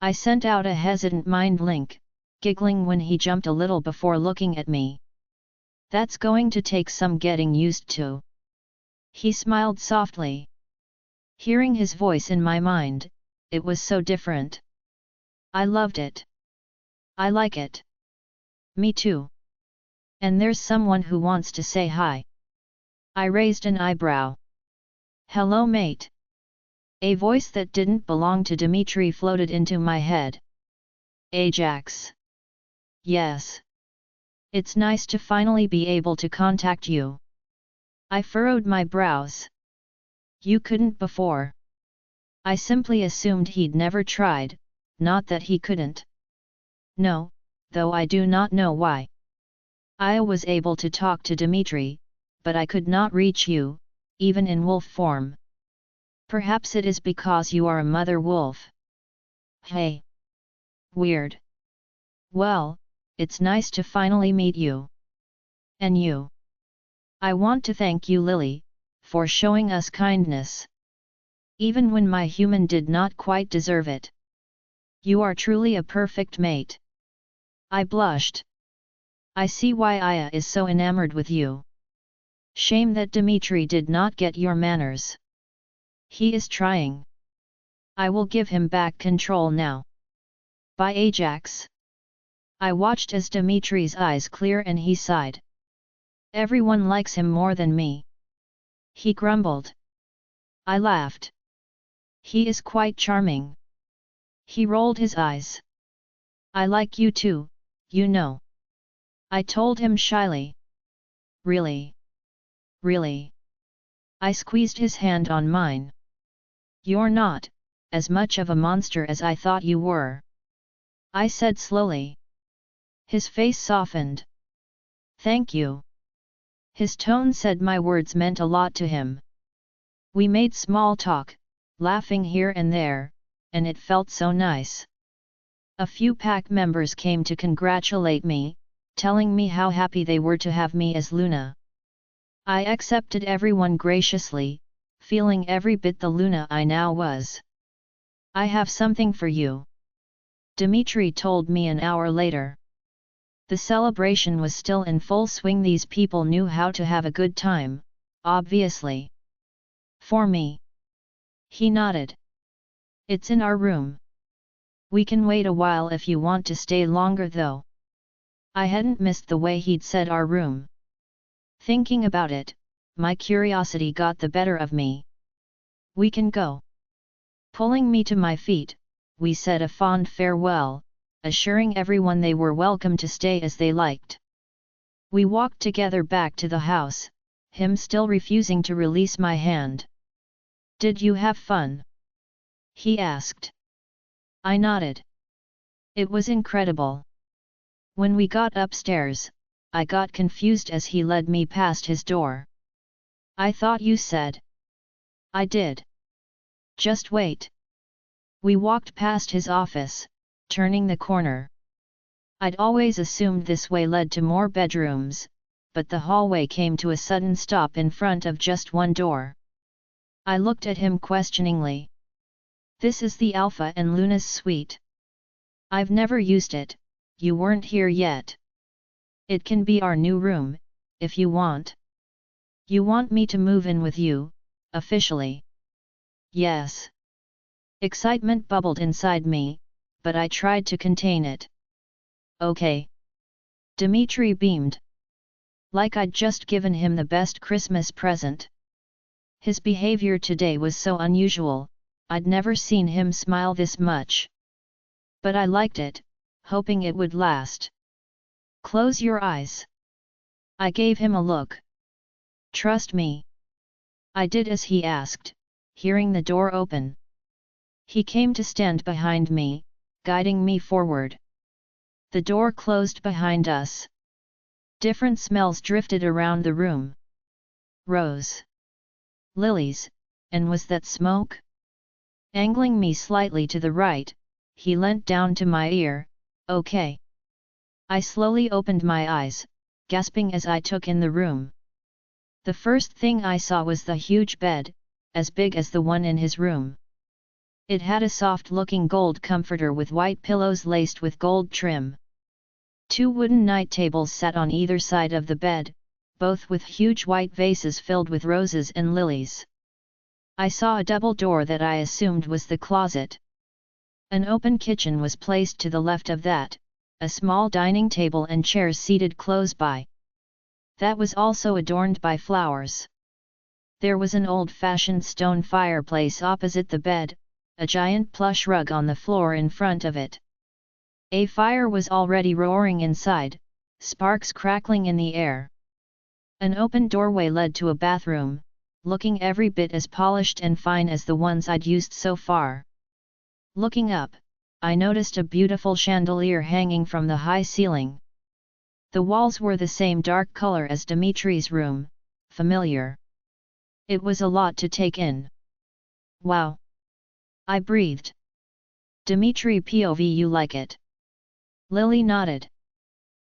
I sent out a hesitant mind link, giggling when he jumped a little before looking at me. That's going to take some getting used to. He smiled softly. Hearing his voice in my mind, it was so different. I loved it. I like it. Me too. And there's someone who wants to say hi. I raised an eyebrow. Hello, mate. A voice that didn't belong to Dimitri floated into my head. Ajax. Yes. It's nice to finally be able to contact you. I furrowed my brows. You couldn't before. I simply assumed he'd never tried, not that he couldn't. No, though I do not know why. I was able to talk to Dimitri, but I could not reach you, even in wolf form. Perhaps it is because you are a mother wolf. Hey. Weird. Well, it's nice to finally meet you. And you. I want to thank you, Lily, for showing us kindness. Even when my human did not quite deserve it. You are truly a perfect mate. I blushed. I see why Aya is so enamored with you. Shame that Dimitri did not get your manners. He is trying. I will give him back control now. By Ajax. I watched as Dimitri's eyes clear and he sighed. Everyone likes him more than me. He grumbled. I laughed. He is quite charming. He rolled his eyes. I like you too, you know. I told him shyly. Really? Really? I squeezed his hand on mine. You're not as much of a monster as I thought you were. I said slowly. His face softened. Thank you. His tone said my words meant a lot to him. We made small talk, laughing here and there, and it felt so nice. A few pack members came to congratulate me, telling me how happy they were to have me as Luna. I accepted everyone graciously, feeling every bit the Luna I now was. I have something for you. Dimitri told me an hour later. The celebration was still in full swing. These people knew how to have a good time, obviously. For me. He nodded. It's in our room. We can wait a while if you want to stay longer though. I hadn't missed the way he'd said our room. Thinking about it, my curiosity got the better of me. We can go. Pulling me to my feet, we said a fond farewell, assuring everyone they were welcome to stay as they liked. We walked together back to the house, him still refusing to release my hand. Did you have fun? He asked. I nodded. It was incredible. When we got upstairs, I got confused as he led me past his door. I thought you said. I did. Just wait. We walked past his office, turning the corner. I'd always assumed this way led to more bedrooms, but the hallway came to a sudden stop in front of just one door. I looked at him questioningly. This is the Alpha and Luna's suite. I've never used it, you weren't here yet. It can be our new room, if you want. You want me to move in with you, officially? Yes. Excitement bubbled inside me, but I tried to contain it. Okay. Dimitri beamed. Like I'd just given him the best Christmas present. His behavior today was so unusual, I'd never seen him smile this much. But I liked it, hoping it would last. Close your eyes. I gave him a look. Trust me. I did as he asked, hearing the door open. He came to stand behind me, guiding me forward. The door closed behind us. Different smells drifted around the room. Rose. Lilies, and was that smoke? Angling me slightly to the right, he leant down to my ear. Okay. I slowly opened my eyes, gasping as I took in the room. The first thing I saw was the huge bed, as big as the one in his room. It had a soft-looking gold comforter with white pillows laced with gold trim. Two wooden night tables sat on either side of the bed, both with huge white vases filled with roses and lilies. I saw a double door that I assumed was the closet. An open kitchen was placed to the left of that, a small dining table and chairs seated close by. That was also adorned by flowers. There was an old-fashioned stone fireplace opposite the bed, a giant plush rug on the floor in front of it. A fire was already roaring inside, sparks crackling in the air. An open doorway led to a bathroom, looking every bit as polished and fine as the ones I'd used so far. Looking up, I noticed a beautiful chandelier hanging from the high ceiling. The walls were the same dark color as Dimitri's room, familiar. It was a lot to take in. Wow! I breathed. Dimitri POV, you like it? Lily nodded.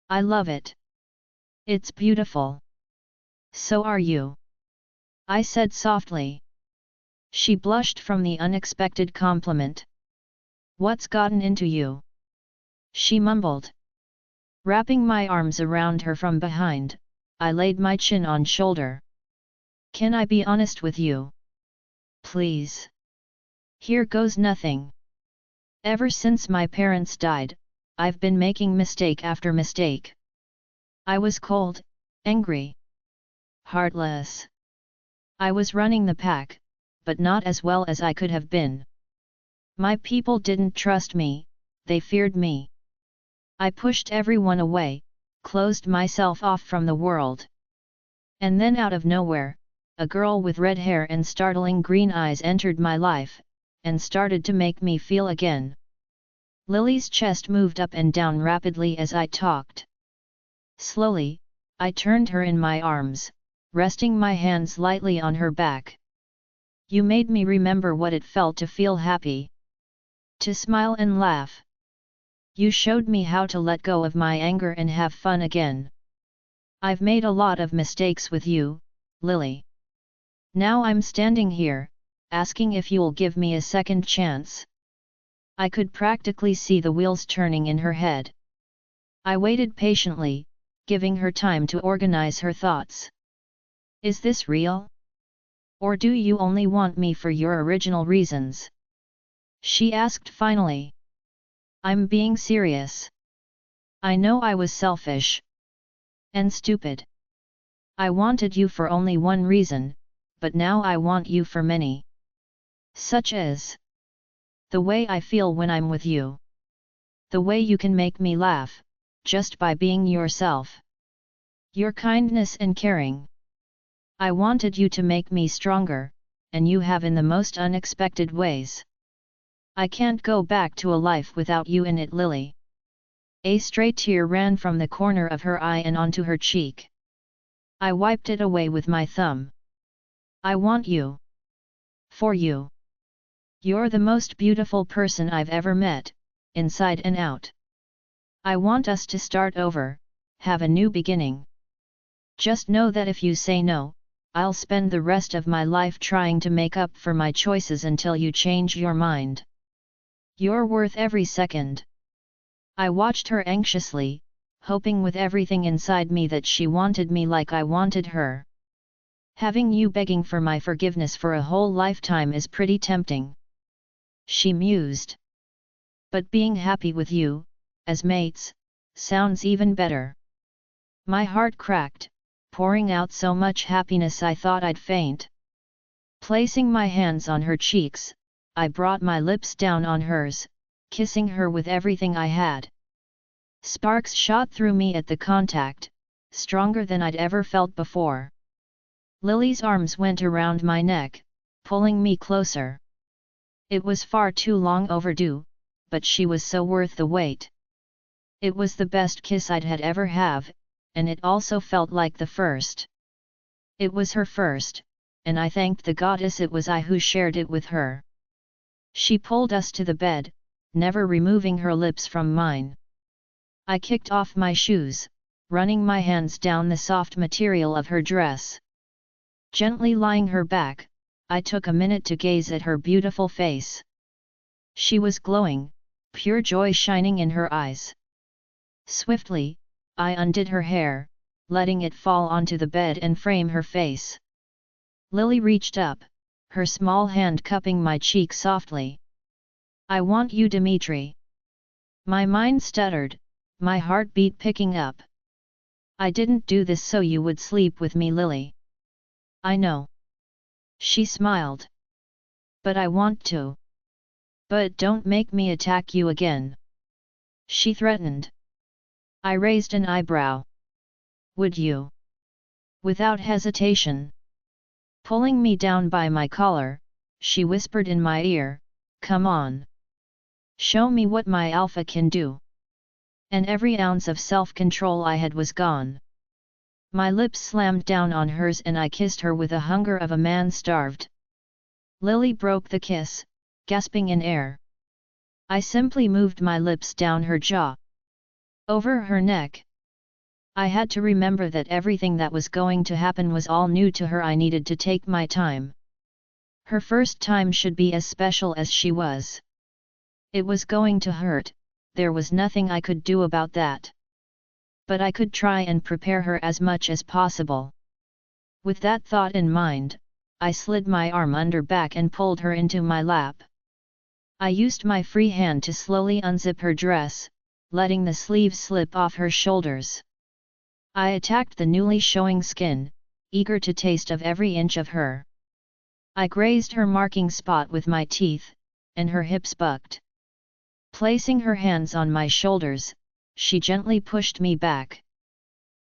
I love it. It's beautiful. So are you. I said softly. She blushed from the unexpected compliment. What's gotten into you? She mumbled. Wrapping my arms around her from behind, I laid my chin on shoulder. Can I be honest with you? Please. Here goes nothing. Ever since my parents died, I've been making mistake after mistake. I was cold, angry, heartless. I was running the pack, but not as well as I could have been. My people didn't trust me, they feared me. I pushed everyone away, closed myself off from the world. And then out of nowhere, a girl with red hair and startling green eyes entered my life, and started to make me feel again. Lily's chest moved up and down rapidly as I talked. Slowly, I turned her in my arms, resting my hands lightly on her back. You made me remember what it felt to feel happy. To smile and laugh. You showed me how to let go of my anger and have fun again. I've made a lot of mistakes with you, Lily. Now I'm standing here, asking if you'll give me a second chance. I could practically see the wheels turning in her head. I waited patiently, giving her time to organize her thoughts. Is this real? Or do you only want me for your original reasons? She asked finally. I'm being serious. I know I was selfish. And stupid. I wanted you for only one reason, but now I want you for many. Such as the way I feel when I'm with you. The way you can make me laugh, just by being yourself. Your kindness and caring. I wanted you to make me stronger, and you have in the most unexpected ways. I can't go back to a life without you in it, Lily. A stray tear ran from the corner of her eye and onto her cheek. I wiped it away with my thumb. I want you. For you. You're the most beautiful person I've ever met, inside and out. I want us to start over, have a new beginning. Just know that if you say no, I'll spend the rest of my life trying to make up for my choices until you change your mind. You're worth every second. I watched her anxiously, hoping with everything inside me that she wanted me like I wanted her. Having you begging for my forgiveness for a whole lifetime is pretty tempting. She mused. But being happy with you, as mates, sounds even better. My heart cracked, pouring out so much happiness I thought I'd faint. Placing my hands on her cheeks, I brought my lips down on hers, kissing her with everything I had. Sparks shot through me at the contact, stronger than I'd ever felt before. Lily's arms went around my neck, pulling me closer. It was far too long overdue, but she was so worth the wait. It was the best kiss I'd had ever have, and it also felt like the first. It was her first, and I thanked the goddess it was I who shared it with her. She pulled us to the bed, never removing her lips from mine. I kicked off my shoes, running my hands down the soft material of her dress. Gently lying her back, I took a minute to gaze at her beautiful face. She was glowing, pure joy shining in her eyes. Swiftly, I undid her hair, letting it fall onto the bed and frame her face. Lily reached up, her small hand cupping my cheek softly. "I want you, Dimitri." My mind stuttered, my heartbeat picking up. "I didn't do this so you would sleep with me, Lily." "I know." She smiled. "But I want to." "But don't make me attack you again," she threatened. I raised an eyebrow. "Would you?" Without hesitation. Pulling me down by my collar, she whispered in my ear, "Come on. Show me what my alpha can do." And every ounce of self-control I had was gone. My lips slammed down on hers and I kissed her with the hunger of a man starved. Lily broke the kiss, gasping in air. I simply moved my lips down her jaw, over her neck. I had to remember that everything that was going to happen was all new to her. I needed to take my time. Her first time should be as special as she was. It was going to hurt, there was nothing I could do about that. But I could try and prepare her as much as possible. With that thought in mind, I slid my arm under back and pulled her into my lap. I used my free hand to slowly unzip her dress, letting the sleeves slip off her shoulders. I attacked the newly showing skin, eager to taste of every inch of her. I grazed her marking spot with my teeth, and her hips bucked. Placing her hands on my shoulders, she gently pushed me back.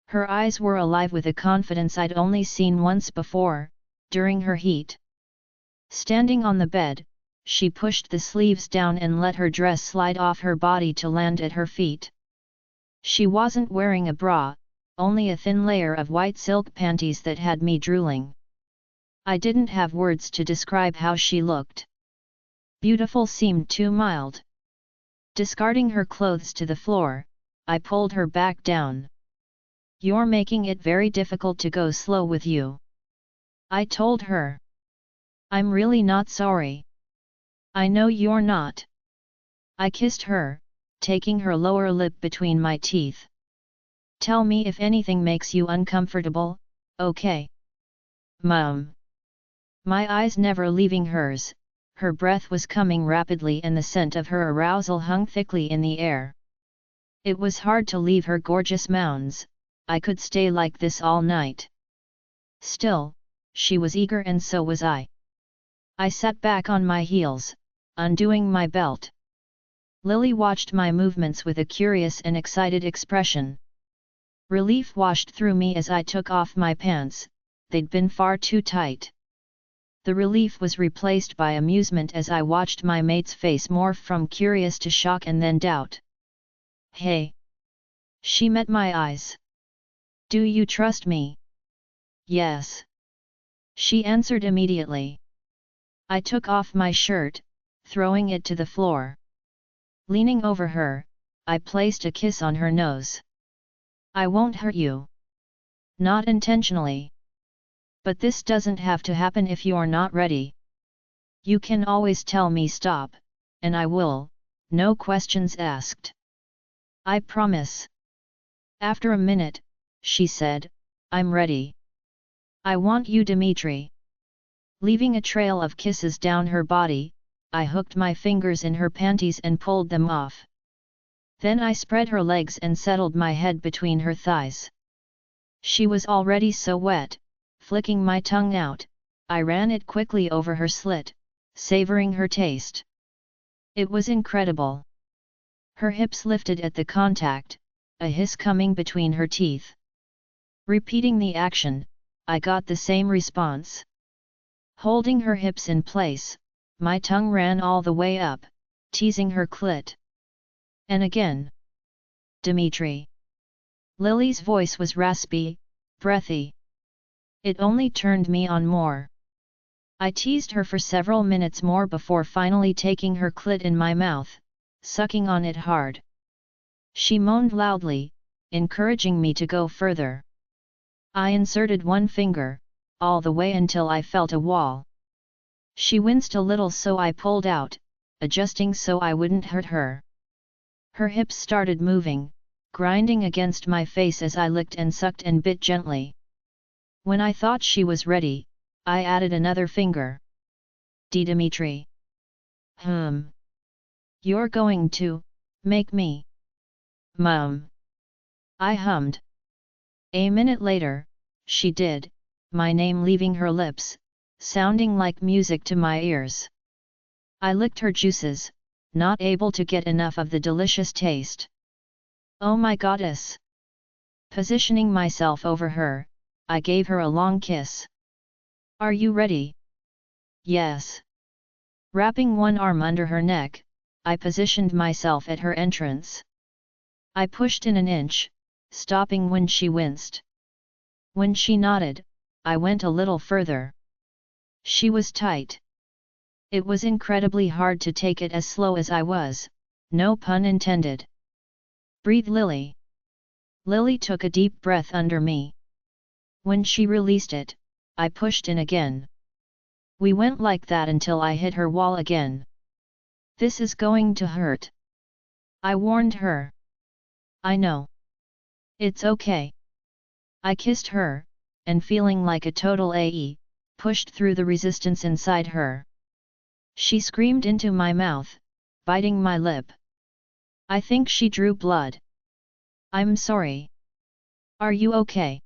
Her eyes were alive with a confidence I'd only seen once before, during her heat. Standing on the bed, she pushed the sleeves down and let her dress slide off her body to land at her feet. She wasn't wearing a bra, only a thin layer of white silk panties that had me drooling. I didn't have words to describe how she looked. Beautiful seemed too mild. Discarding her clothes to the floor, I pulled her back down. "You're making it very difficult to go slow with you," I told her. "I'm really not sorry." "I know you're not." I kissed her, taking her lower lip between my teeth. "Tell me if anything makes you uncomfortable, okay?" "Mum." My eyes never leaving hers, her breath was coming rapidly and the scent of her arousal hung thickly in the air. It was hard to leave her gorgeous mounds, I could stay like this all night. Still, she was eager and so was I. I sat back on my heels, undoing my belt. Lily watched my movements with a curious and excited expression. Relief washed through me as I took off my pants, they'd been far too tight. The relief was replaced by amusement as I watched my mate's face morph from curious to shock and then doubt. "Hey!" She met my eyes. "Do you trust me?" "Yes," she answered immediately. I took off my shirt, throwing it to the floor. Leaning over her, I placed a kiss on her nose. "I won't hurt you." "Not intentionally. But this doesn't have to happen if you're not ready. You can always tell me stop, and I will, no questions asked." "I promise." After a minute, she said, "I'm ready." "I want you, Dimitri." Leaving a trail of kisses down her body, I hooked my fingers in her panties and pulled them off. Then I spread her legs and settled my head between her thighs. She was already so wet. Flicking my tongue out, I ran it quickly over her slit, savoring her taste. It was incredible. Her hips lifted at the contact, a hiss coming between her teeth. Repeating the action, I got the same response. Holding her hips in place, my tongue ran all the way up, teasing her clit. And again. "Dimitri." Lily's voice was raspy, breathy. It only turned me on more. I teased her for several minutes more before finally taking her clit in my mouth, sucking on it hard. She moaned loudly, encouraging me to go further. I inserted one finger, all the way until I felt a wall. She winced a little so I pulled out, adjusting so I wouldn't hurt her. Her hips started moving, grinding against my face as I licked and sucked and bit gently. When I thought she was ready, I added another finger. Dimitri. You're going to make me. Mum. I hummed. A minute later, she did, my name leaving her lips, sounding like music to my ears. I licked her juices, not able to get enough of the delicious taste. Oh my goddess! Positioning myself over her, I gave her a long kiss. Are you ready? Yes. Wrapping one arm under her neck, I positioned myself at her entrance. I pushed in an inch, stopping when she winced. When she nodded, I went a little further. She was tight. It was incredibly hard to take it as slow as I was, no pun intended. Breathe, Lily. Lily took a deep breath under me. When she released it, I pushed in again. We went like that until I hit her wall again. This is going to hurt. I warned her. I know. It's okay. I kissed her, and feeling like a total AE, pushed through the resistance inside her. She screamed into my mouth, biting my lip. I think she drew blood. I'm sorry. Are you okay?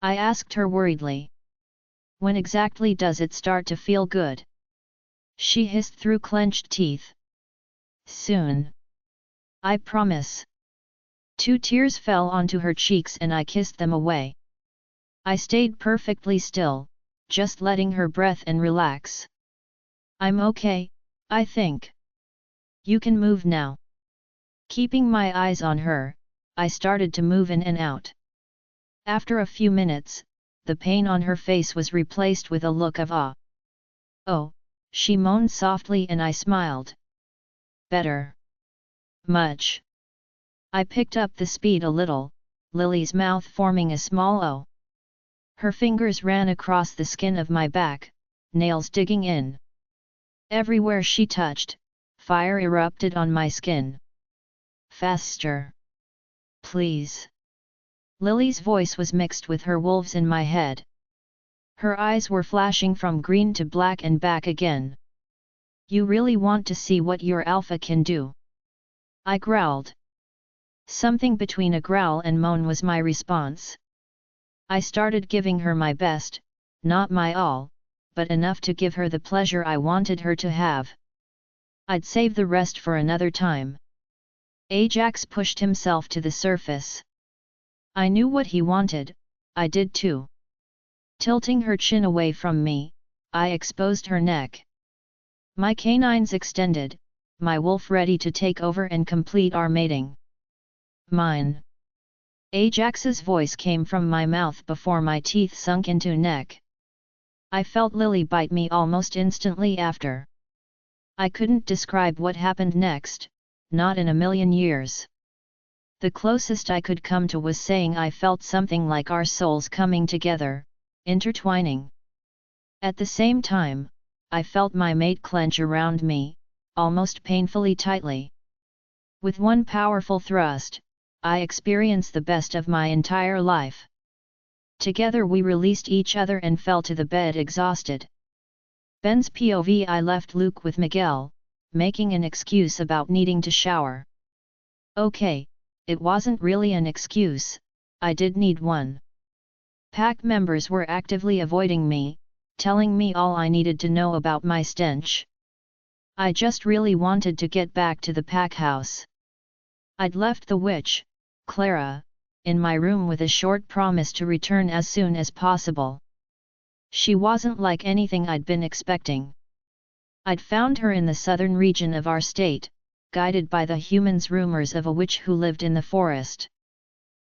I asked her worriedly. When exactly does it start to feel good? She hissed through clenched teeth. Soon. I promise. 2 tears fell onto her cheeks and I kissed them away. I stayed perfectly still, just letting her breathe and relax. I'm okay, I think. You can move now. Keeping my eyes on her, I started to move in and out. After a few minutes, the pain on her face was replaced with a look of awe. Oh, she moaned softly and I smiled. Better. Much. I picked up the speed a little, Lily's mouth forming a small O. Her fingers ran across the skin of my back, nails digging in. Everywhere she touched, fire erupted on my skin. Faster. Please. Lily's voice was mixed with her wolves in my head. Her eyes were flashing from green to black and back again. You really want to see what your alpha can do? I growled. Something between a growl and moan was my response. I started giving her my best, not my all, but enough to give her the pleasure I wanted her to have. I'd save the rest for another time. Ajax pushed himself to the surface. I knew what he wanted, I did too. Tilting her chin away from me, I exposed her neck. My canines extended, my wolf ready to take over and complete our mating. Mine. Ajax's voice came from my mouth before my teeth sunk into neck. I felt Lily bite me almost instantly after. I couldn't describe what happened next, not in a million years. The closest I could come to was saying I felt something like our souls coming together, intertwining. At the same time, I felt my mate clench around me, almost painfully tightly. With one powerful thrust, I experienced the best of my entire life. Together we released each other and fell to the bed exhausted. Ben's POV: I left Luke with Miguel, making an excuse about needing to shower. Okay, it wasn't really an excuse, I did need one. Pack members were actively avoiding me, telling me all I needed to know about my stench. I just really wanted to get back to the pack house. I'd left the witch, Clara, in my room with a short promise to return as soon as possible. She wasn't like anything I'd been expecting. I'd found her in the southern region of our state, guided by the humans' rumors of a witch who lived in the forest.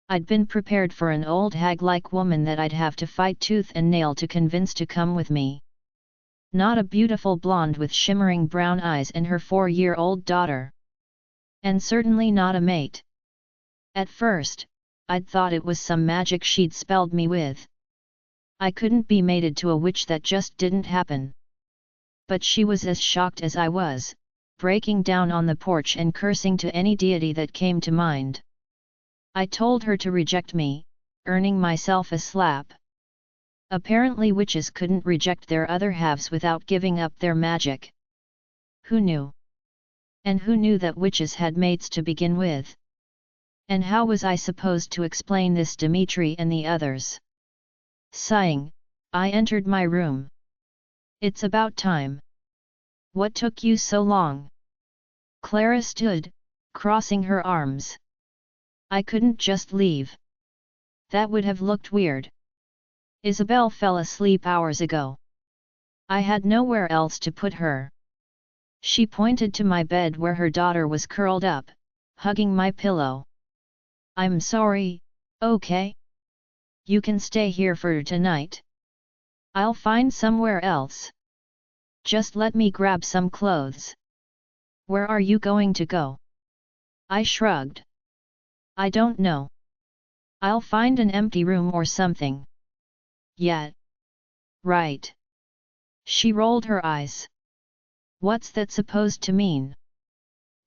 I'd been prepared for an old hag-like woman that I'd have to fight tooth and nail to convince to come with me. Not a beautiful blonde with shimmering brown eyes and her 4-year-old daughter. And certainly not a mate. At first, I'd thought it was some magic she'd spelled me with. I couldn't be mated to a witch, that just didn't happen. But she was as shocked as I was, breaking down on the porch and cursing to any deity that came to mind. I told her to reject me, earning myself a slap. Apparently witches couldn't reject their other halves without giving up their magic. Who knew? And who knew that witches had mates to begin with? And how was I supposed to explain this to Dimitri and the others? Sighing, I entered my room. It's about time. What took you so long? Clara stood, crossing her arms. I couldn't just leave. That would have looked weird. Isabel fell asleep hours ago. I had nowhere else to put her. She pointed to my bed where her daughter was curled up, hugging my pillow. I'm sorry, okay? You can stay here for tonight. I'll find somewhere else. Just let me grab some clothes. Where are you going to go? I shrugged. I don't know. I'll find an empty room or something. Yeah. Right. She rolled her eyes. What's that supposed to mean?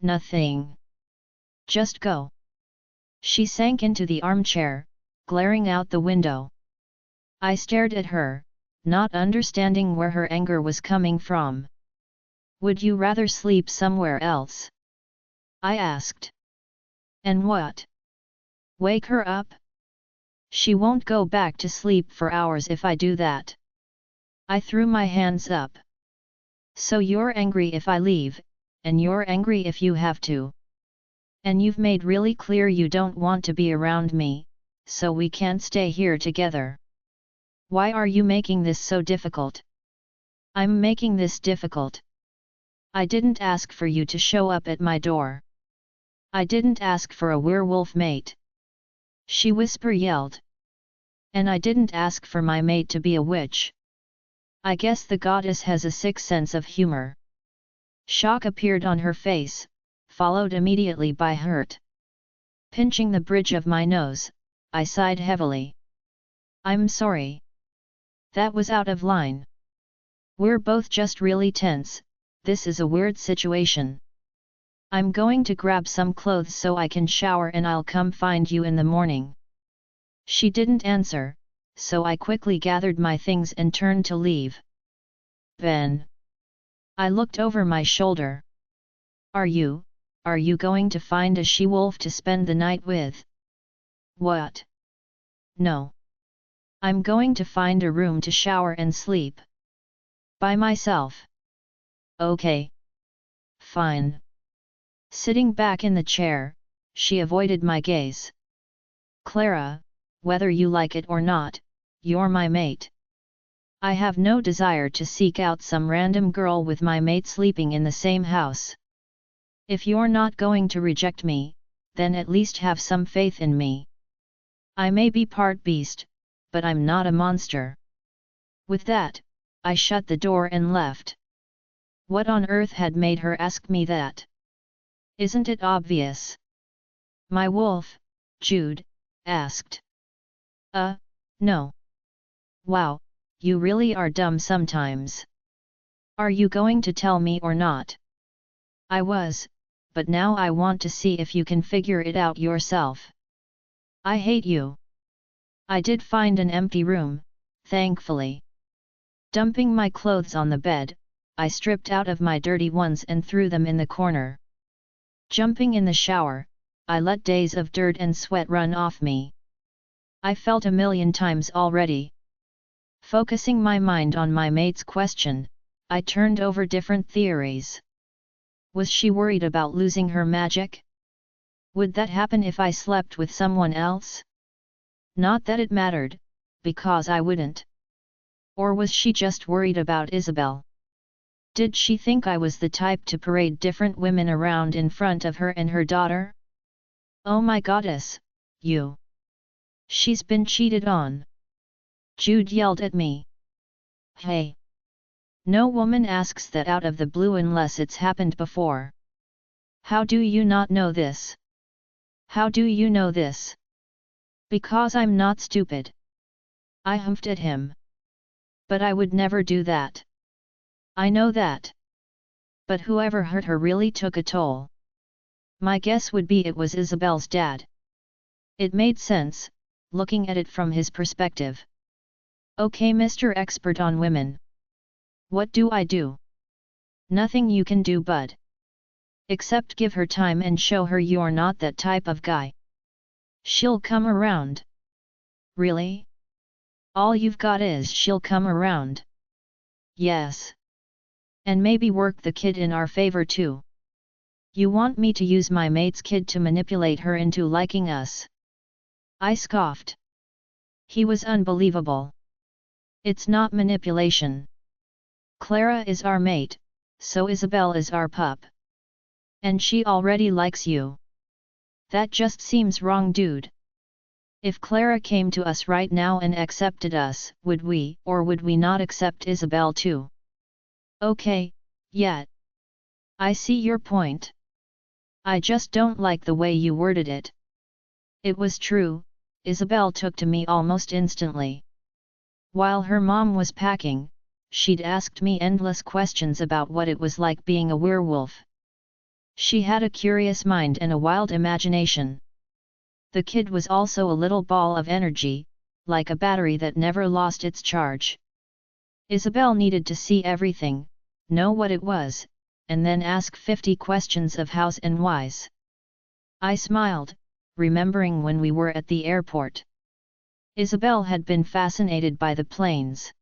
Nothing. Just go. She sank into the armchair, glaring out the window. I stared at her, not understanding where her anger was coming from. Would you rather sleep somewhere else? I asked. And what? Wake her up? She won't go back to sleep for hours if I do that. I threw my hands up. So you're angry if I leave, and you're angry if you have to. And you've made really clear you don't want to be around me, so we can't stay here together. Why are you making this so difficult? I'm making this difficult. I didn't ask for you to show up at my door. I didn't ask for a werewolf mate. She yelled. And I didn't ask for my mate to be a witch. I guess the goddess has a sick sense of humor. Shock appeared on her face, followed immediately by hurt. Pinching the bridge of my nose, I sighed heavily. I'm sorry. That was out of line. We're both just really tense, this is a weird situation. I'm going to grab some clothes so I can shower and I'll come find you in the morning. She didn't answer, so I quickly gathered my things and turned to leave. Ben. I looked over my shoulder. Are you going to find a she-wolf to spend the night with? What? No. I'm going to find a room to shower and sleep. By myself. Okay. Fine. Sitting back in the chair, she avoided my gaze. Clara, whether you like it or not, you're my mate. I have no desire to seek out some random girl with my mate sleeping in the same house. If you're not going to reject me, then at least have some faith in me. I may be part beast, but I'm not a monster. With that, I shut the door and left. What on earth had made her ask me that? Isn't it obvious? My wolf, Jude, asked. No. Wow, you really are dumb sometimes. Are you going to tell me or not? I was, but now I want to see if you can figure it out yourself. I hate you. I did find an empty room, thankfully. Dumping my clothes on the bed, I stripped out of my dirty ones and threw them in the corner. Jumping in the shower, I let days of dirt and sweat run off me. I felt 1,000,000 times already. Focusing my mind on my mate's question, I turned over different theories. Was she worried about losing her magic? Would that happen if I slept with someone else? Not that it mattered, because I wouldn't. Or was she just worried about Isabel? Did she think I was the type to parade different women around in front of her and her daughter? Oh my goddess, you! She's been cheated on! Jude yelled at me. Hey! No woman asks that out of the blue unless it's happened before. How do you not know this? How do you know this? Because I'm not stupid. I humphed at him. But I would never do that. I know that. But whoever hurt her really took a toll. My guess would be it was Isabel's dad. It made sense, looking at it from his perspective. Okay, Mr. Expert on Women. What do I do? Nothing you can do, bud. Except give her time and show her you're not that type of guy. She'll come around. Really? All you've got is she'll come around. Yes. And maybe work the kid in our favor too. You want me to use my mate's kid to manipulate her into liking us? I scoffed. He was unbelievable. It's not manipulation. Clara is our mate, so Isabel is our pup. And she already likes you. That just seems wrong, dude. If Clara came to us right now and accepted us, would we or would we not accept Isabel too? Okay, yeah. I see your point. I just don't like the way you worded it. It was true, Isabel took to me almost instantly. While her mom was packing, she'd asked me endless questions about what it was like being a werewolf. She had a curious mind and a wild imagination. The kid was also a little ball of energy, like a battery that never lost its charge. Isabel needed to see everything, know what it was, and then ask 50 questions of hows and whys. I smiled, remembering when we were at the airport. Isabel had been fascinated by the planes.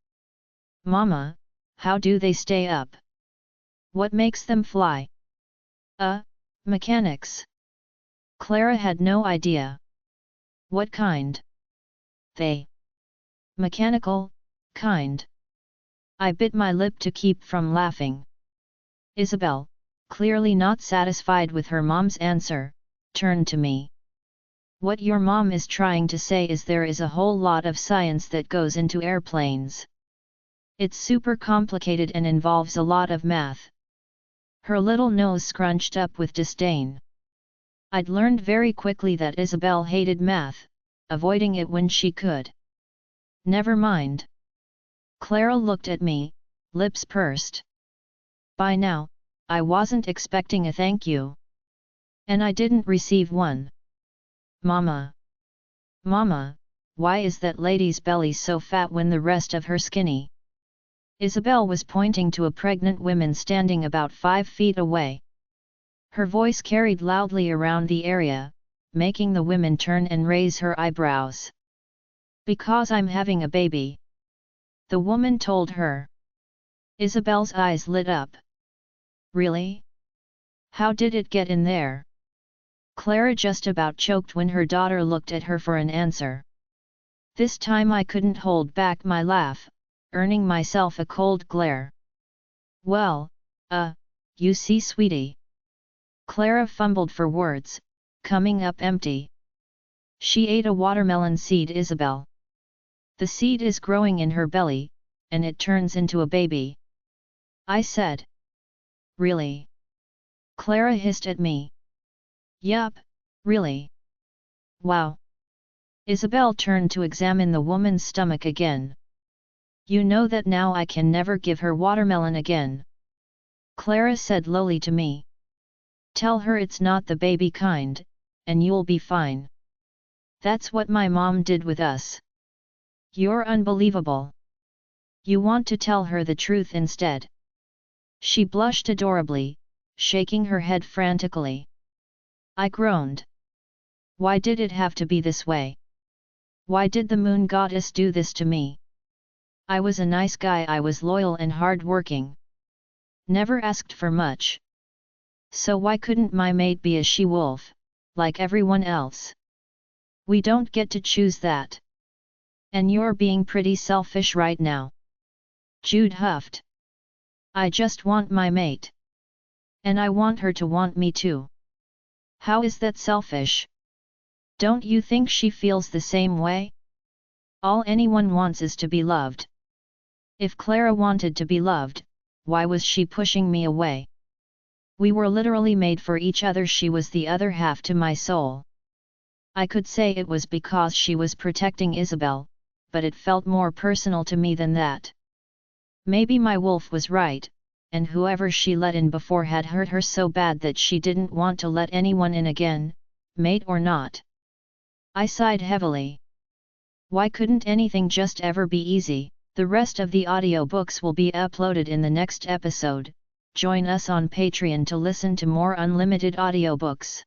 Mama, how do they stay up? What makes them fly? Mechanics. Clara had no idea. What kind? They. Mechanical, kind. I bit my lip to keep from laughing. Isabel, clearly not satisfied with her mom's answer, turned to me. What your mom is trying to say is there is a whole lot of science that goes into airplanes. It's super complicated and involves a lot of math. Her little nose scrunched up with disdain. I'd learned very quickly that Isabel hated math, avoiding it when she could. Never mind. Clara looked at me, lips pursed. By now, I wasn't expecting a thank you. And I didn't receive one. Mama. Mama, why is that lady's belly so fat when the rest of her skinny? Isabel was pointing to a pregnant woman standing about 5 feet away. Her voice carried loudly around the area, making the women turn and raise her eyebrows. Because I'm having a baby. The woman told her. Isabel's eyes lit up. Really? How did it get in there? Clara just about choked when her daughter looked at her for an answer. This time I couldn't hold back my laugh, earning myself a cold glare. Well, you see, sweetie. Clara fumbled for words, coming up empty. She ate a watermelon seed, Isabel. The seed is growing in her belly, and it turns into a baby. I said. Really? Clara hissed at me. Yup, really. Wow. Isabel turned to examine the woman's stomach again. You know that now I can never give her watermelon again. Clara said lowly to me. Tell her it's not the baby kind, and you'll be fine. That's what my mom did with us. You're unbelievable. You want to tell her the truth instead. She blushed adorably, shaking her head frantically. I groaned. Why did it have to be this way? Why did the moon goddess do this to me? I was a nice guy, I was loyal and hard-working. Never asked for much. So why couldn't my mate be a she-wolf, like everyone else? We don't get to choose that. And you're being pretty selfish right now. Jude huffed. I just want my mate. And I want her to want me too. How is that selfish? Don't you think she feels the same way? All anyone wants is to be loved. If Clara wanted to be loved, why was she pushing me away? We were literally made for each other. She was the other half to my soul. I could say it was because she was protecting Isabel, but it felt more personal to me than that. Maybe my wolf was right, and whoever she let in before had hurt her so bad that she didn't want to let anyone in again, mate or not. I sighed heavily. Why couldn't anything just ever be easy? The rest of the audiobooks will be uploaded in the next episode. Join us on Patreon to listen to more unlimited audiobooks.